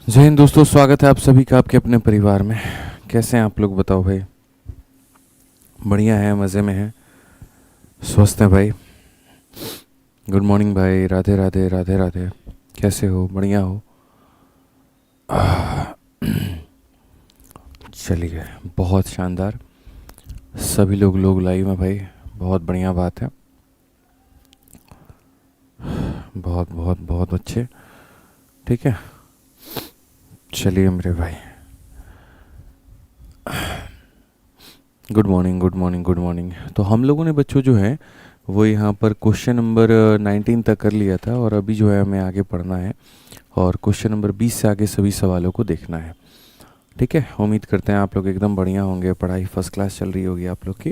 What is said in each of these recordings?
जय हिंद दोस्तों, स्वागत है आप सभी का आपके अपने परिवार में। कैसे हैं आप लोग, बताओ भाई। बढ़िया है, मज़े में है, स्वस्थ हैं भाई। गुड मॉर्निंग भाई, राधे राधे राधे राधे। कैसे हो, बढ़िया हो? चलिए, बहुत शानदार। सभी लोग लाइव में भाई, बहुत बढ़िया बात है। बहुत बहुत बहुत अच्छे। ठीक है, चलिए मेरे भाई। Good morning good morning good morning. तो हम लोगों ने बच्चों जो है वो यहाँ पर क्वेश्चन नंबर 19 तक कर लिया था, और अभी जो है हमें आगे पढ़ना है और क्वेश्चन नंबर 20 से आगे सभी सवालों को देखना है। ठीक है, उम्मीद करते हैं आप लोग एकदम बढ़िया होंगे, पढ़ाई फर्स्ट क्लास चल रही होगी आप लोग की,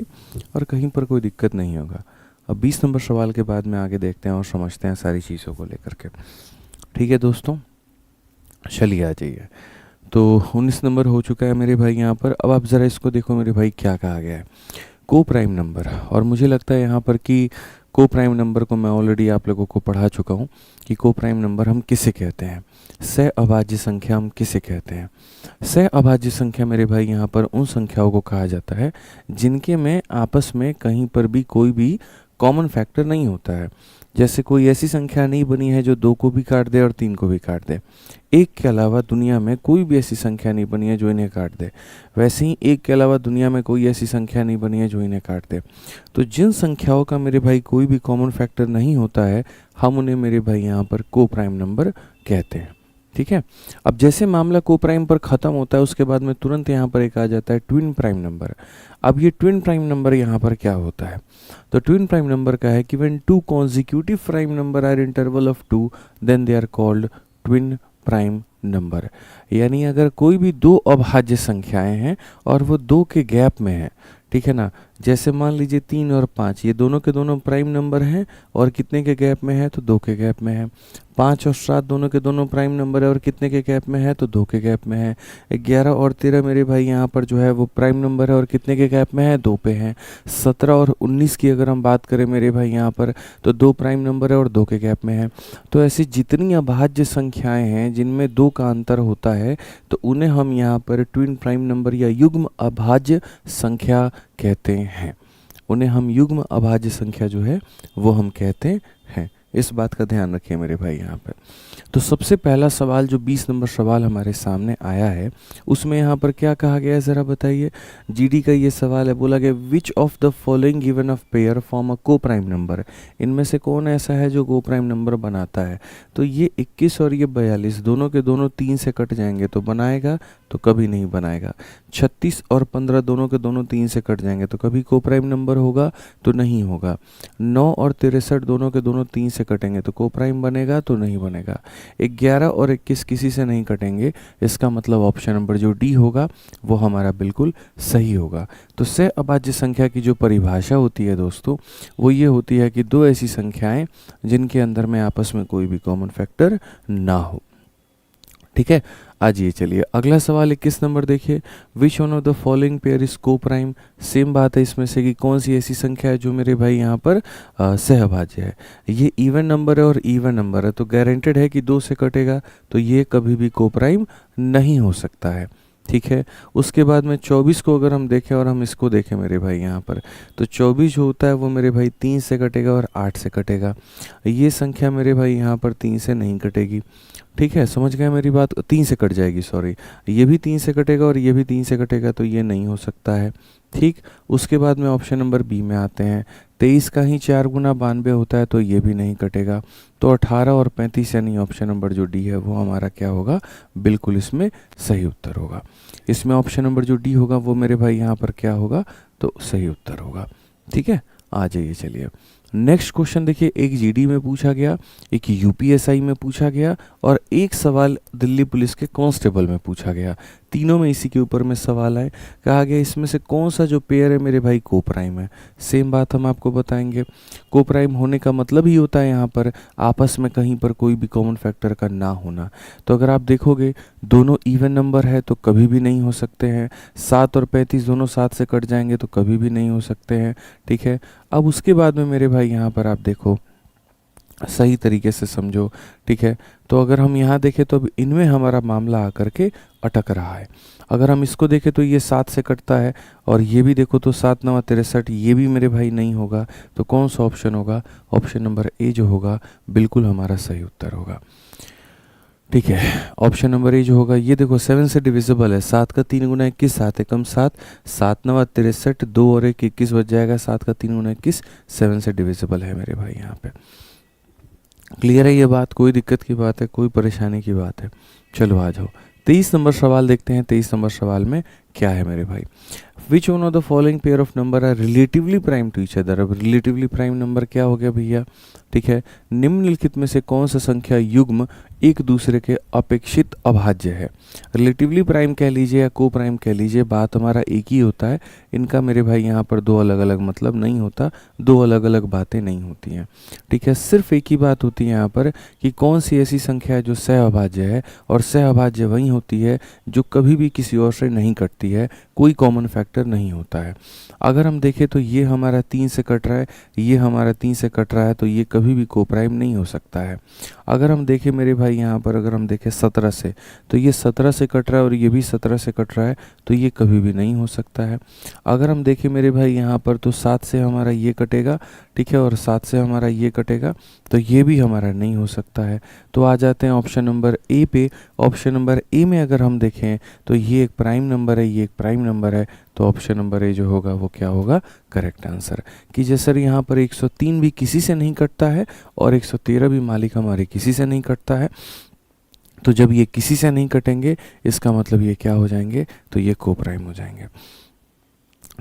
और कहीं पर कोई दिक्कत नहीं होगा। अब 20 नंबर सवाल के बाद में आगे देखते हैं और समझते हैं सारी चीज़ों को लेकर के। ठीक है दोस्तों, चलिए आ जाइए। तो 19 नंबर हो चुका है मेरे भाई यहाँ पर। अब आप ज़रा इसको देखो मेरे भाई, क्या कहा गया है। को प्राइम नंबर, और मुझे लगता है यहाँ पर कि को प्राइम नंबर को मैं ऑलरेडी आप लोगों को पढ़ा चुका हूँ कि को प्राइम नंबर हम किसे कहते हैं, सह अभाज्य संख्या हम किसे कहते हैं। सह अभाज्य संख्या मेरे भाई यहाँ पर उन संख्याओं को कहा जाता है जिनके में आपस में कहीं पर भी कोई भी कॉमन फैक्टर नहीं होता है। जैसे कोई ऐसी संख्या नहीं बनी है जो 2 को भी काट दे और 3 को भी काट दे। एक के अलावा दुनिया में कोई भी ऐसी संख्या नहीं बनी है जो इन्हें काट दे। वैसे ही एक के अलावा दुनिया में कोई ऐसी संख्या नहीं बनी है जो इन्हें काट दे। तो जिन संख्याओं का मेरे भाई कोई भी कॉमन फैक्टर नहीं होता है, हम उन्हें मेरे भाई यहाँ पर को प्राइम नंबर कहते हैं। ठीक है, अब जैसे मामला को प्राइम पर ख़त्म होता है उसके बाद में तुरंत यहाँ पर एक आ जाता है ट्विन प्राइम नंबर। अब ये ट्विन प्राइम नंबर यहाँ पर क्या होता है, तो ट्विन प्राइम नंबर का है कि when 2 consecutive prime number are interval of 2 then they are called twin prime number. यानी अगर कोई भी 2 अभाज्य संख्याएं हैं और वो 2 के गैप में है, ठीक है ना। जैसे मान लीजिए 3 और 5, ये दोनों के दोनों प्राइम नंबर हैं और कितने के गैप में है, तो 2 के गैप में है। 5 और 7 दोनों के दोनों प्राइम नंबर है और कितने के गैप में है, तो 2 के गैप में है। 11 और 13 मेरे भाई यहाँ पर जो है वो प्राइम नंबर है और कितने के गैप में है, 2 पे है। 17 और 19 की अगर हम बात करें मेरे भाई यहाँ पर, तो 2 प्राइम नंबर है और 2 के गैप में है। तो ऐसी जितनी अभाज्य संख्याएं हैं जिनमें 2 का अंतर होता है, तो उन्हें हम यहाँ पर ट्विन प्राइम नंबर या युग्म अभाज्य संख्या कहते हैं। उन्हें हम युग्म अभाज्य संख्या जो है वो हम कहते हैं। इस बात का ध्यान रखिए मेरे भाई यहाँ पर। तो सबसे पहला सवाल जो 20 नंबर सवाल हमारे सामने आया है, उसमें यहाँ पर क्या कहा गया है ज़रा बताइए। जीडी का ये सवाल है, बोला गया विच of the following given of pair form a को प्राइम नंबर। इनमें से कौन ऐसा है जो को प्राइम नंबर बनाता है। तो ये 21 और ये 42 दोनों के दोनों 3 से कट जाएंगे तो बनाएगा, तो कभी नहीं बनाएगा। 36 और 15 दोनों के दोनों 3 से कट जाएंगे तो कभी को प्राइम नंबर होगा, तो नहीं होगा। 9 और 63 दोनों के दोनों 3 से कटेंगे तो को प्राइम बनेगा, तो नहीं बनेगा। 11 और 21 किसी से नहीं कटेंगे, इसका मतलब ऑप्शन नंबर जो डी होगा वो हमारा बिल्कुल सही होगा। तो सह अभाज्य संख्या की जो परिभाषा होती है दोस्तों, वो ये होती है कि 2 ऐसी संख्याएं जिनके अंदर में आपस में कोई भी कॉमन फैक्टर ना हो। ठीक है, आज ये चलिए अगला सवाल 21 नंबर देखिए। विच one of the following pair is को प्राइम। सेम बात है इसमें से कि कौन सी ऐसी संख्या है जो मेरे भाई यहाँ पर सहभाज्य है। ये इवन नंबर है और इवन नंबर है, तो गारंटेड है कि 2 से कटेगा, तो ये कभी भी को प्राइम नहीं हो सकता है। ठीक है, उसके बाद में 24 को अगर हम देखें और हम इसको देखें मेरे भाई यहाँ पर, तो 24 जो होता है वो मेरे भाई 3 से कटेगा और 8 से कटेगा। ये संख्या मेरे भाई यहाँ पर 3 से नहीं कटेगी। ठीक है, समझ गए मेरी बात, 3 से कट जाएगी, सॉरी। ये भी 3 से कटेगा और ये भी 3 से कटेगा, तो ये नहीं हो सकता है। ठीक, उसके बाद में ऑप्शन नंबर बी में आते हैं। 23 का ही 4 गुना 92 होता है, तो ये भी नहीं कटेगा। तो 18 और 35 यानी ऑप्शन नंबर जो डी है वो हमारा क्या होगा, बिल्कुल इसमें सही उत्तर होगा। इसमें ऑप्शन नंबर जो डी होगा वो मेरे भाई यहाँ पर क्या होगा, तो सही उत्तर होगा। ठीक है, आ जाइए चलिए नेक्स्ट क्वेश्चन देखिए। एक जीडी में पूछा गया, एक यूपीएसआई में पूछा गया और एक सवाल दिल्ली पुलिस के कांस्टेबल में पूछा गया। तीनों में इसी के ऊपर में सवाल आए। कहा गया इसमें से कौन सा जो पेयर है मेरे भाई को प्राइम है। सेम बात हम आपको बताएंगे। को प्राइम होने का मतलब ही होता है यहाँ पर आपस में कहीं पर कोई भी कॉमन फैक्टर का ना होना। तो अगर आप देखोगे दोनों इवन नंबर है तो कभी भी नहीं हो सकते हैं। 7 और 35 दोनों 7 से कट जाएंगे तो कभी भी नहीं हो सकते हैं। ठीक है, अब उसके बाद में मेरे भाई यहाँ पर आप देखो सही तरीके से समझो। ठीक है, तो अगर हम यहाँ देखें तो अब इनमें हमारा मामला आकर के अटक रहा है। अगर हम इसको देखें तो ये 7 से कटता है, और ये भी देखो तो 7 9 63, ये भी मेरे भाई नहीं होगा। तो कौन सा ऑप्शन होगा? ऑप्शन नंबर ए जो होगा बिल्कुल हमारा सही उत्तर होगा। ठीक है, ऑप्शन नंबर ए जो होगा, ये देखो 7 से डिविजिबल है। 7 का 3 गुना 21, 7 एकम 7, 7 9 63, 2 और 1 21 बच जाएगा। 7 का 3 गुना 21, 7 से डिविजिबल है मेरे भाई यहाँ पे। क्लियर है ये बात? कोई दिक्कत की बात है, कोई परेशानी की बात है? चलो आ जाओ 23 नंबर सवाल देखते हैं। 23 नंबर सवाल में क्या है मेरे भाई? Which one of the following pair of number are relatively prime to each other. अब रिलेटिवली प्राइम नंबर क्या हो गया भैया? ठीक है, निम्नलिखित में से कौन सा संख्या युग्म एक दूसरे के अपेक्षित अभाज्य है? रिलेटिवली प्राइम कह लीजिए या को प्राइम कह लीजिए, बात हमारा एक ही होता है। इनका मेरे भाई यहाँ पर दो अलग अलग मतलब नहीं होता, दो अलग अलग बातें नहीं होती हैं। ठीक है, सिर्फ एक ही बात होती है यहाँ पर कि कौन सी ऐसी संख्या है जो सह अभाज्य है, और सह अभाज्य वही होती है जो कभी भी किसी और से नहीं कटती है, कोई कॉमन फैक्टर नहीं होता है। अगर हम देखें तो ये हमारा 3 से कट रहा है, ये हमारा 3 से कट रहा है, तो ये कभी भी को प्राइम नहीं हो सकता है। अगर हम देखें मेरे भाई यहाँ पर, अगर हम देखें 17 से, तो ये 17 से कट रहा है और ये भी 17 से कट रहा है, तो ये कभी भी नहीं हो सकता है। अगर हम देखें मेरे भाई यहाँ पर, तो 7 से हमारा ये कटेगा, ठीक है, और 7 से हमारा ये कटेगा, तो ये भी हमारा नहीं हो सकता है। तो आ जाते हैं ऑप्शन नंबर ए पे। ऑप्शन नंबर ए में अगर हम देखें तो ये एक प्राइम नंबर है, ये एक प्राइम नंबर है, तो ऑप्शन नंबर ए जो होगा वो क्या होगा? Correct answer. कि जैसे यहाँ पर 103 भी किसी से नहीं कटता है और 113 भी मालिक हमारे किसी से नहीं कटता है, तो जब ये किसी से नहीं कटेंगे इसका मतलब ये क्या हो जाएंगे? तो ये को प्राइम हो जाएंगे।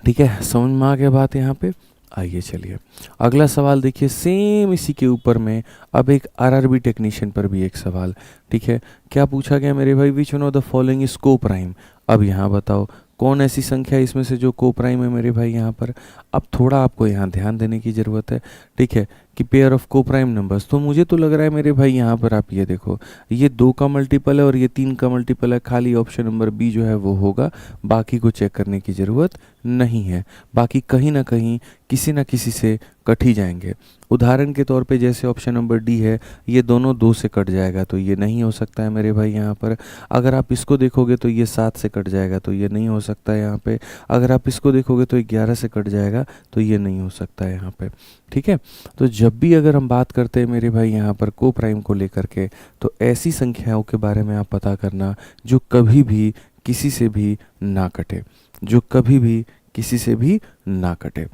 ठीक है, समझ में आ गया बात यहाँ पे? आइए चलिए अगला सवाल देखिए, सेम इसी के ऊपर में अब एक आरआरबी टेक्नीशियन पर भी एक सवाल। ठीक है, क्या पूछा गया मेरे भाई? Which one of the following is को प्राइम। अब यहाँ बताओ कौन ऐसी संख्या है इसमें से जो को प्राइम है मेरे भाई यहाँ पर? अब थोड़ा आपको यहाँ ध्यान देने की ज़रूरत है। ठीक है, कि पेयर ऑफ को प्राइम नंबर्स, तो मुझे तो लग रहा है मेरे भाई यहाँ पर आप ये देखो, ये 2 का मल्टीपल है और ये 3 का मल्टीपल है। खाली ऑप्शन नंबर बी जो है वो होगा, बाकी को चेक करने की ज़रूरत नहीं है। बाकी कहीं ना कहीं किसी ना किसी से कट ही जाएंगे। उदाहरण के तौर पे जैसे ऑप्शन नंबर डी है, ये दोनों 2 से कट जाएगा, तो ये नहीं हो सकता है मेरे भाई यहाँ पर। अगर आप इसको देखोगे तो ये 7 से कट जाएगा, तो ये नहीं हो सकता है यहाँ पे। अगर आप इसको देखोगे तो 11 से कट जाएगा, तो ये नहीं हो सकता है यहाँ पे। ठीक है, तो जब भी अगर हम बात करते हैं मेरे भाई यहाँ पर को प्राइम को लेकर के, तो ऐसी संख्याओं के बारे में आप पता करना जो कभी भी किसी से भी ना कटे, जो कभी भी किसी से भी ना कटे।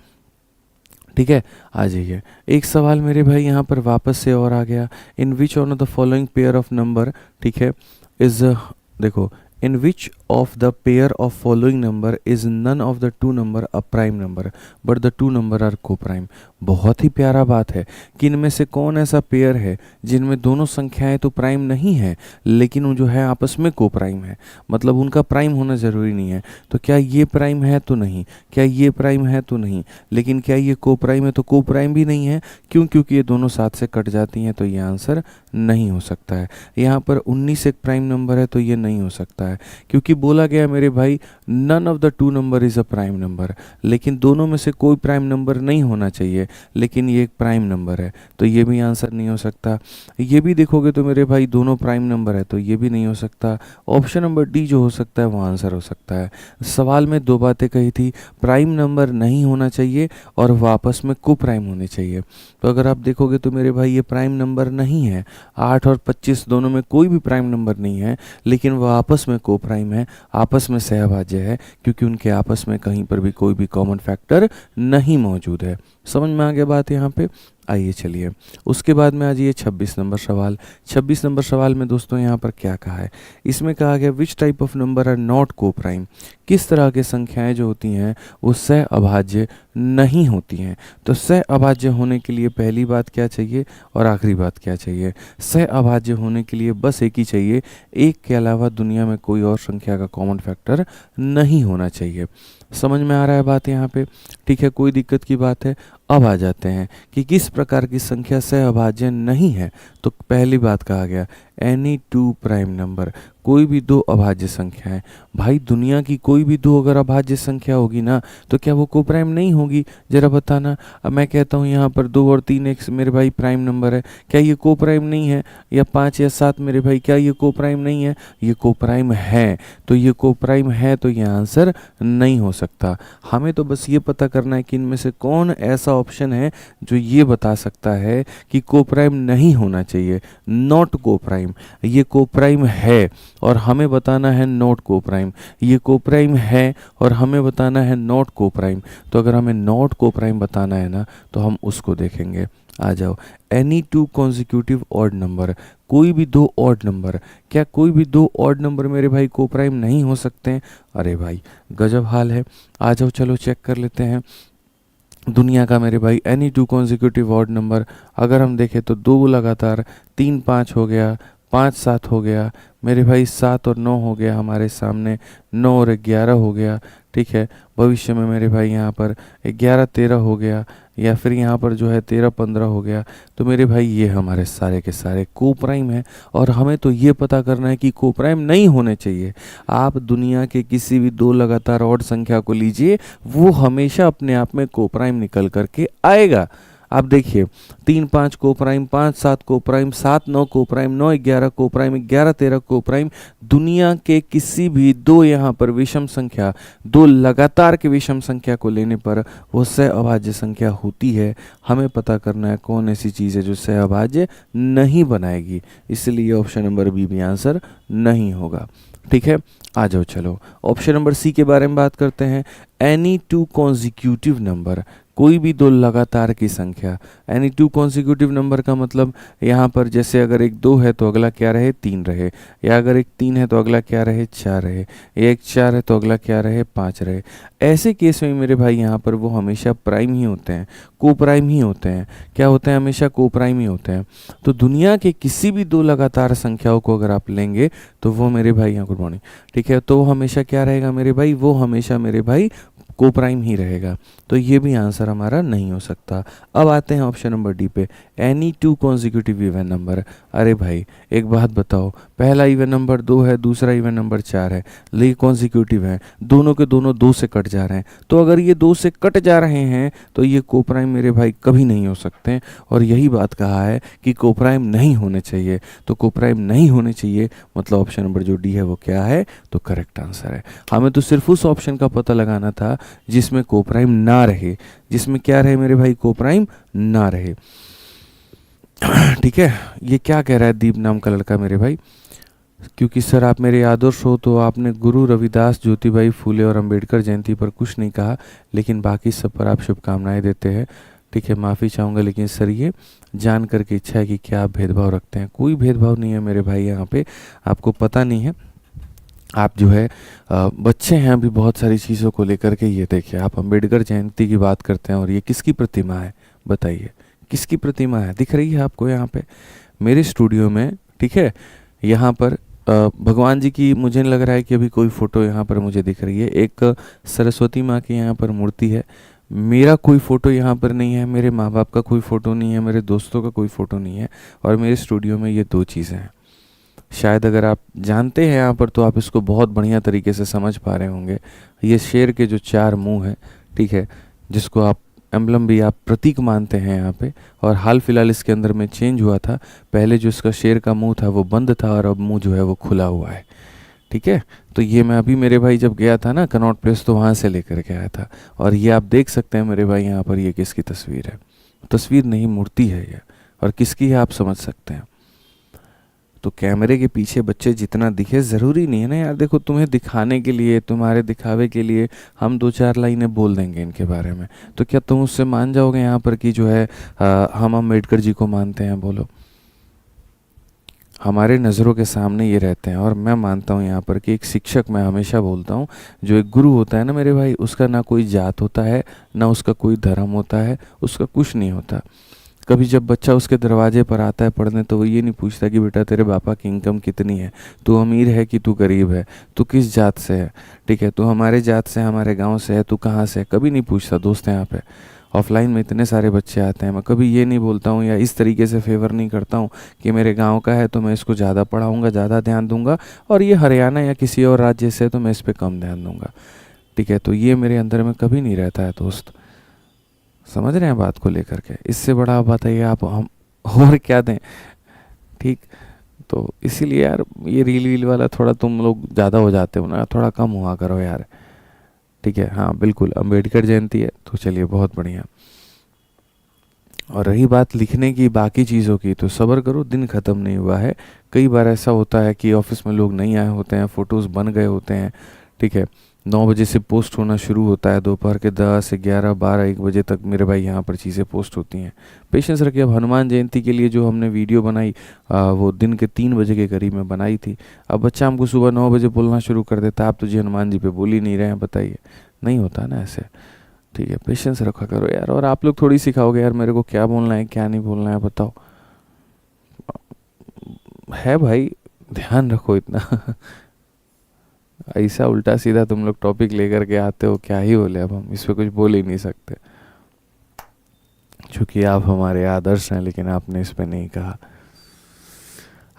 ठीक है, आ जाइए एक सवाल मेरे भाई यहाँ पर वापस से और आ गया। In which one of the following pair of number, ठीक है, इज, देखो, in which of the pair of following number is none of the two number a prime number but the two number are coprime. बहुत ही प्यारा बात है कि इनमें से कौन ऐसा पेयर है जिनमें दोनों संख्याएं तो प्राइम नहीं है, लेकिन वो जो है आपस में को प्राइम है, मतलब उनका प्राइम होना ज़रूरी नहीं है। तो क्या ये प्राइम है? तो नहीं। क्या ये प्राइम है? तो नहीं। लेकिन क्या ये को प्राइम है? तो को प्राइम भी नहीं है। क्यों? क्योंकि ये दोनों 7 से कट जाती हैं, तो ये आंसर नहीं हो सकता है। यहाँ पर 19 एक प्राइम नंबर है, तो ये नहीं हो सकता है, क्योंकि बोला गया मेरे भाई none of the two number is a prime number, लेकिन दोनों में से कोई प्राइम नंबर नहीं होना चाहिए, लेकिन ये एक प्राइम नंबर है, तो ये भी आंसर नहीं हो सकता। ये भी देखोगे तो मेरे भाई दोनों प्राइम नंबर है, तो ये भी नहीं हो सकता। ऑप्शन नंबर डी जो हो सकता है वो आंसर हो सकता है। सवाल में 2 बातें कही थी, प्राइम नंबर नहीं होना चाहिए और वो आपस में को प्राइम होने चाहिए। तो अगर आप देखोगे तो मेरे भाई ये प्राइम नंबर नहीं है। 8 और 25 दोनों में कोई भी प्राइम नंबर नहीं है, लेकिन वह आपस में को प्राइम है, आपस में सहभाज्य है, क्योंकि उनके आपस में कहीं पर भी कोई भी कॉमन फैक्टर नहीं मौजूद है। समझ में आ गया बात यहाँ पे? आइए चलिए उसके बाद में आ जाइए 26 नंबर सवाल। 26 नंबर सवाल में दोस्तों यहाँ पर क्या कहा है? इसमें कहा गया which type of number are not coprime. किस तरह के संख्याएं जो होती हैं वो सह अभाज्य नहीं होती हैं। तो सह अभाज्य होने के लिए पहली बात क्या चाहिए और आखिरी बात क्या चाहिए? सह अभाज्य होने के लिए बस एक ही चाहिए, एक के अलावा दुनिया में कोई और संख्या का कॉमन फैक्टर नहीं होना चाहिए। समझ में आ रहा है बात यहाँ पे? ठीक है, कोई दिक्कत की बात है? अब आ जाते हैं कि किस प्रकार की संख्या सहअभाज्य नहीं है। तो पहली बात कहा गया एनी टू प्राइम नंबर, कोई भी दो अभाज्य संख्या है। भाई दुनिया की कोई भी दो अगर अभाज्य संख्या होगी ना तो क्या वो कोप्राइम नहीं होगी, जरा बताना। अब मैं कहता हूँ यहाँ पर 2 और 3 एक मेरे भाई प्राइम नंबर है, क्या ये कोप्राइम नहीं है? या 5 या 7 मेरे भाई, क्या ये कोप्राइम नहीं है? ये कोप्राइम है। तो ये कोप्राइम है तो ये आंसर नहीं हो सकता। हमें तो बस ये पता करना है कि इनमें से कौन ऐसा ऑप्शन है जो ये बता सकता है कि कोप्राइम नहीं होना चाहिए, नॉट कोप्राइम। ये कोप्राइम है और हमें बताना है नॉट कोप्राइम। ये कोप्राइम है और हमें बताना है नॉट कोप्राइम। तो अगर हमें नॉट कोप्राइम बताना है ना तो हम उसको देखेंगे। आ जाओ, any two consecutive odd number, कोई भी दो ऑड नंबर। क्या कोई भी दो ऑड नंबर मेरे भाई कोप्राइम नहीं हो सकते हैं? अरे भाई गजब हाल है। आ जाओ चलो चेक कर लेते हैं दुनिया का मेरे भाई any two consecutive odd number. अगर हम देखें तो 2 लगातार, 3 5 हो गया, 5 7 हो गया मेरे भाई, 7 और 9 हो गया हमारे सामने, 9 और 11 हो गया। ठीक है, भविष्य में मेरे भाई यहाँ पर 11 13 हो गया, या फिर यहाँ पर जो है 13 15 हो गया। तो मेरे भाई ये हमारे सारे के सारे कोप्राइम है और हमें तो ये पता करना है कि कोप्राइम नहीं होने चाहिए। आप दुनिया के किसी भी दो लगातार ऑड संख्या को लीजिए, वो हमेशा अपने आप में कोप्राइम निकल करके आएगा। आप देखिए 3 5 coprime, 5 7 coprime, 7 9 coprime, 9 11 coprime, 11 13 coprime. दुनिया के किसी भी दो यहाँ पर विषम संख्या, दो लगातार के विषम संख्या को लेने पर वो सहअभाज्य संख्या होती है। हमें पता करना है कौन ऐसी चीज़ है जो सहअभाज्य नहीं बनाएगी, इसलिए ऑप्शन नंबर बी भी आंसर नहीं होगा। ठीक है, आ जाओ चलो ऑप्शन नंबर सी के बारे में बात करते हैं। एनी टू कॉन्जिक्यूटिव नंबर, कोई भी दो लगातार की संख्या। एनी टू कॉन्जिक्यूटिव नंबर का मतलब यहाँ पर जैसे अगर एक 2 है तो अगला क्या रहे 3 रहे, या अगर एक 3 है तो अगला क्या रहे 4 रहे, या एक 4 है तो अगला क्या रहे 5 रहे। ऐसे केस में मेरे भाई यहाँ पर वो हमेशा प्राइम ही होते हैं, कोप्राइम ही होते हैं। क्या होते हैं? हमेशा कोप्राइम ही होते हैं। तो दुनिया के किसी भी दो लगातार संख्याओं को अगर आप लेंगे तो वो मेरे भाई, यहाँ गुड मॉर्निंग, ठीक है, तो वो हमेशा क्या रहेगा मेरे भाई? वो हमेशा मेरे भाई कोप्राइम ही रहेगा। तो ये भी आंसर हमारा नहीं हो सकता। अब आते हैं ऑप्शन नंबर डी पे, any two consecutive even number. अरे भाई एक बात बताओ, पहला इवन नंबर 2 है, दूसरा इवन नंबर 4 है, लेकिन कॉन्जिक्यूटिव है, दोनों के दोनों 2 से कट जा रहे हैं। तो अगर ये 2 से कट जा रहे हैं तो ये कोप्राइम मेरे भाई कभी नहीं हो सकते। और यही बात कहा है कि कोप्राइम नहीं होने चाहिए। तो कोप्राइम नहीं होने चाहिए मतलब ऑप्शन नंबर जो डी है वो क्या है? तो करेक्ट आंसर है। हमें तो सिर्फ उस ऑप्शन का पता लगाना था जिसमें कोप्राइम ना रहे, जिसमें क्या रहे मेरे भाई? कोप्राइम ना रहे। ठीक है, ये क्या कह रहा है दीप नाम का लड़का मेरे भाई? क्योंकि सर आप मेरे आदर्श हो तो आपने गुरु रविदास, ज्योतिबाई फूले और अंबेडकर जयंती पर कुछ नहीं कहा, लेकिन बाकी सब पर आप शुभकामनाएं देते हैं। ठीक है, माफ़ी चाहूँगा, लेकिन सर ये जान करके इच्छा है कि क्या आप भेदभाव रखते हैं। कोई भेदभाव नहीं है मेरे भाई, यहाँ पे आपको पता नहीं है। आप जो है बच्चे हैं अभी बहुत सारी चीज़ों को लेकर के। ये देखिए आप अंबेडकर जयंती की बात करते हैं और ये किसकी प्रतिमा है बताइए? किसकी प्रतिमा है? दिख रही है आपको यहाँ पे मेरे स्टूडियो में? ठीक है, यहाँ पर भगवान जी की मुझे लग रहा है कि अभी कोई फ़ोटो यहाँ पर मुझे दिख रही है। एक सरस्वती माँ की यहाँ पर मूर्ति है। मेरा कोई फ़ोटो यहाँ पर नहीं है, मेरे माँ बाप का कोई फ़ोटो नहीं है, मेरे दोस्तों का कोई फ़ोटो नहीं है, और मेरे स्टूडियो में ये 2 चीज़ें हैं। शायद अगर आप जानते हैं यहाँ पर तो आप इसको बहुत बढ़िया तरीके से समझ पा रहे होंगे। ये शेर के जो 4 मुंह हैं, ठीक है, जिसको आप एम्बलम भी आप प्रतीक मानते हैं यहाँ पे, और हाल फिलहाल इसके अंदर में चेंज हुआ था। पहले जो इसका शेर का मुंह था वो बंद था और अब मुंह जो है वो खुला हुआ है। ठीक है, तो ये मैं अभी मेरे भाई जब गया था ना कनॉट प्लेस तो वहाँ से लेकर के आया था। और ये आप देख सकते हैं मेरे भाई यहाँ पर, ये किसकी तस्वीर है? तस्वीर नहीं, मूर्ति है ये। और किसकी है आप समझ सकते हैं। तो कैमरे के पीछे बच्चे जितना दिखे ज़रूरी नहीं है ना यार। देखो तुम्हें दिखाने के लिए, तुम्हारे दिखावे के लिए हम 2-4 लाइनें बोल देंगे इनके बारे में, तो क्या तुम उससे मान जाओगे यहाँ पर कि जो है हम अम्बेडकर जी को मानते हैं? बोलो, हमारे नज़रों के सामने ये रहते हैं। और मैं मानता हूँ यहाँ पर कि एक शिक्षक, मैं हमेशा बोलता हूँ, जो एक गुरु होता है ना मेरे भाई, उसका ना कोई जात होता है, ना उसका कोई धर्म होता है, उसका कुछ नहीं होता। कभी जब बच्चा उसके दरवाजे पर आता है पढ़ने तो वो ये नहीं पूछता कि बेटा तेरे पापा की इनकम कितनी है, तू अमीर है कि तू गरीब है, तू किस जात से है, ठीक है, तू हमारे जात से, हमारे गांव से है, तू कहाँ से है, कभी नहीं पूछता दोस्त यहाँ पे। ऑफलाइन में इतने सारे बच्चे आते हैं, मैं कभी ये नहीं बोलता हूँ या इस तरीके से फेवर नहीं करता हूँ कि मेरे गांव का है तो मैं इसको ज़्यादा पढ़ाऊँगा, ज़्यादा ध्यान दूंगा, और ये हरियाणा या किसी और राज्य से है तो मैं इस पर कम ध्यान दूंगा। ठीक है, तो ये मेरे अंदर में कभी नहीं रहता है दोस्त। समझ रहे हैं बात को लेकर के? इससे बड़ा आप बताइए आप हम और क्या दें? ठीक, तो इसीलिए यार ये रील वील वाला थोड़ा तुम लोग ज़्यादा हो जाते हो ना, थोड़ा कम हुआ करो यार। ठीक है, हाँ बिल्कुल, अम्बेडकर जयंती है तो चलिए बहुत बढ़िया। और रही बात लिखने की बाकी चीज़ों की, तो सब्र करो, दिन ख़त्म नहीं हुआ है। कई बार ऐसा होता है कि ऑफिस में लोग नहीं आए होते हैं, फ़ोटोज़ बन गए होते हैं। ठीक है, 9 बजे से पोस्ट होना शुरू होता है, दोपहर के 10 11 12 1 बजे तक मेरे भाई यहाँ पर चीज़ें पोस्ट होती हैं। पेशेंस रखिए। अब हनुमान जयंती के लिए जो हमने वीडियो बनाई वो दिन के 3 बजे के करीब में बनाई थी। अब बच्चा हमको सुबह 9 बजे बोलना शुरू कर देता, आप तो जी हनुमान जी पे बोल ही नहीं रहे हैं, बताइए। नहीं होता ना ऐसे। ठीक है, पेशेंस रखा करो यार, और आप लोग थोड़ी सिखाओगे यार मेरे को क्या बोलना है क्या नहीं बोलना है, बताओ। है भाई, ध्यान रखो इतना। ऐसा उल्टा सीधा तुम लोग टॉपिक लेकर के आते हो, क्या ही बोले, अब हम इस पे कुछ बोल ही नहीं सकते, क्योंकि आप हमारे आदर्श हैं, लेकिन आपने इस पे नहीं कहा।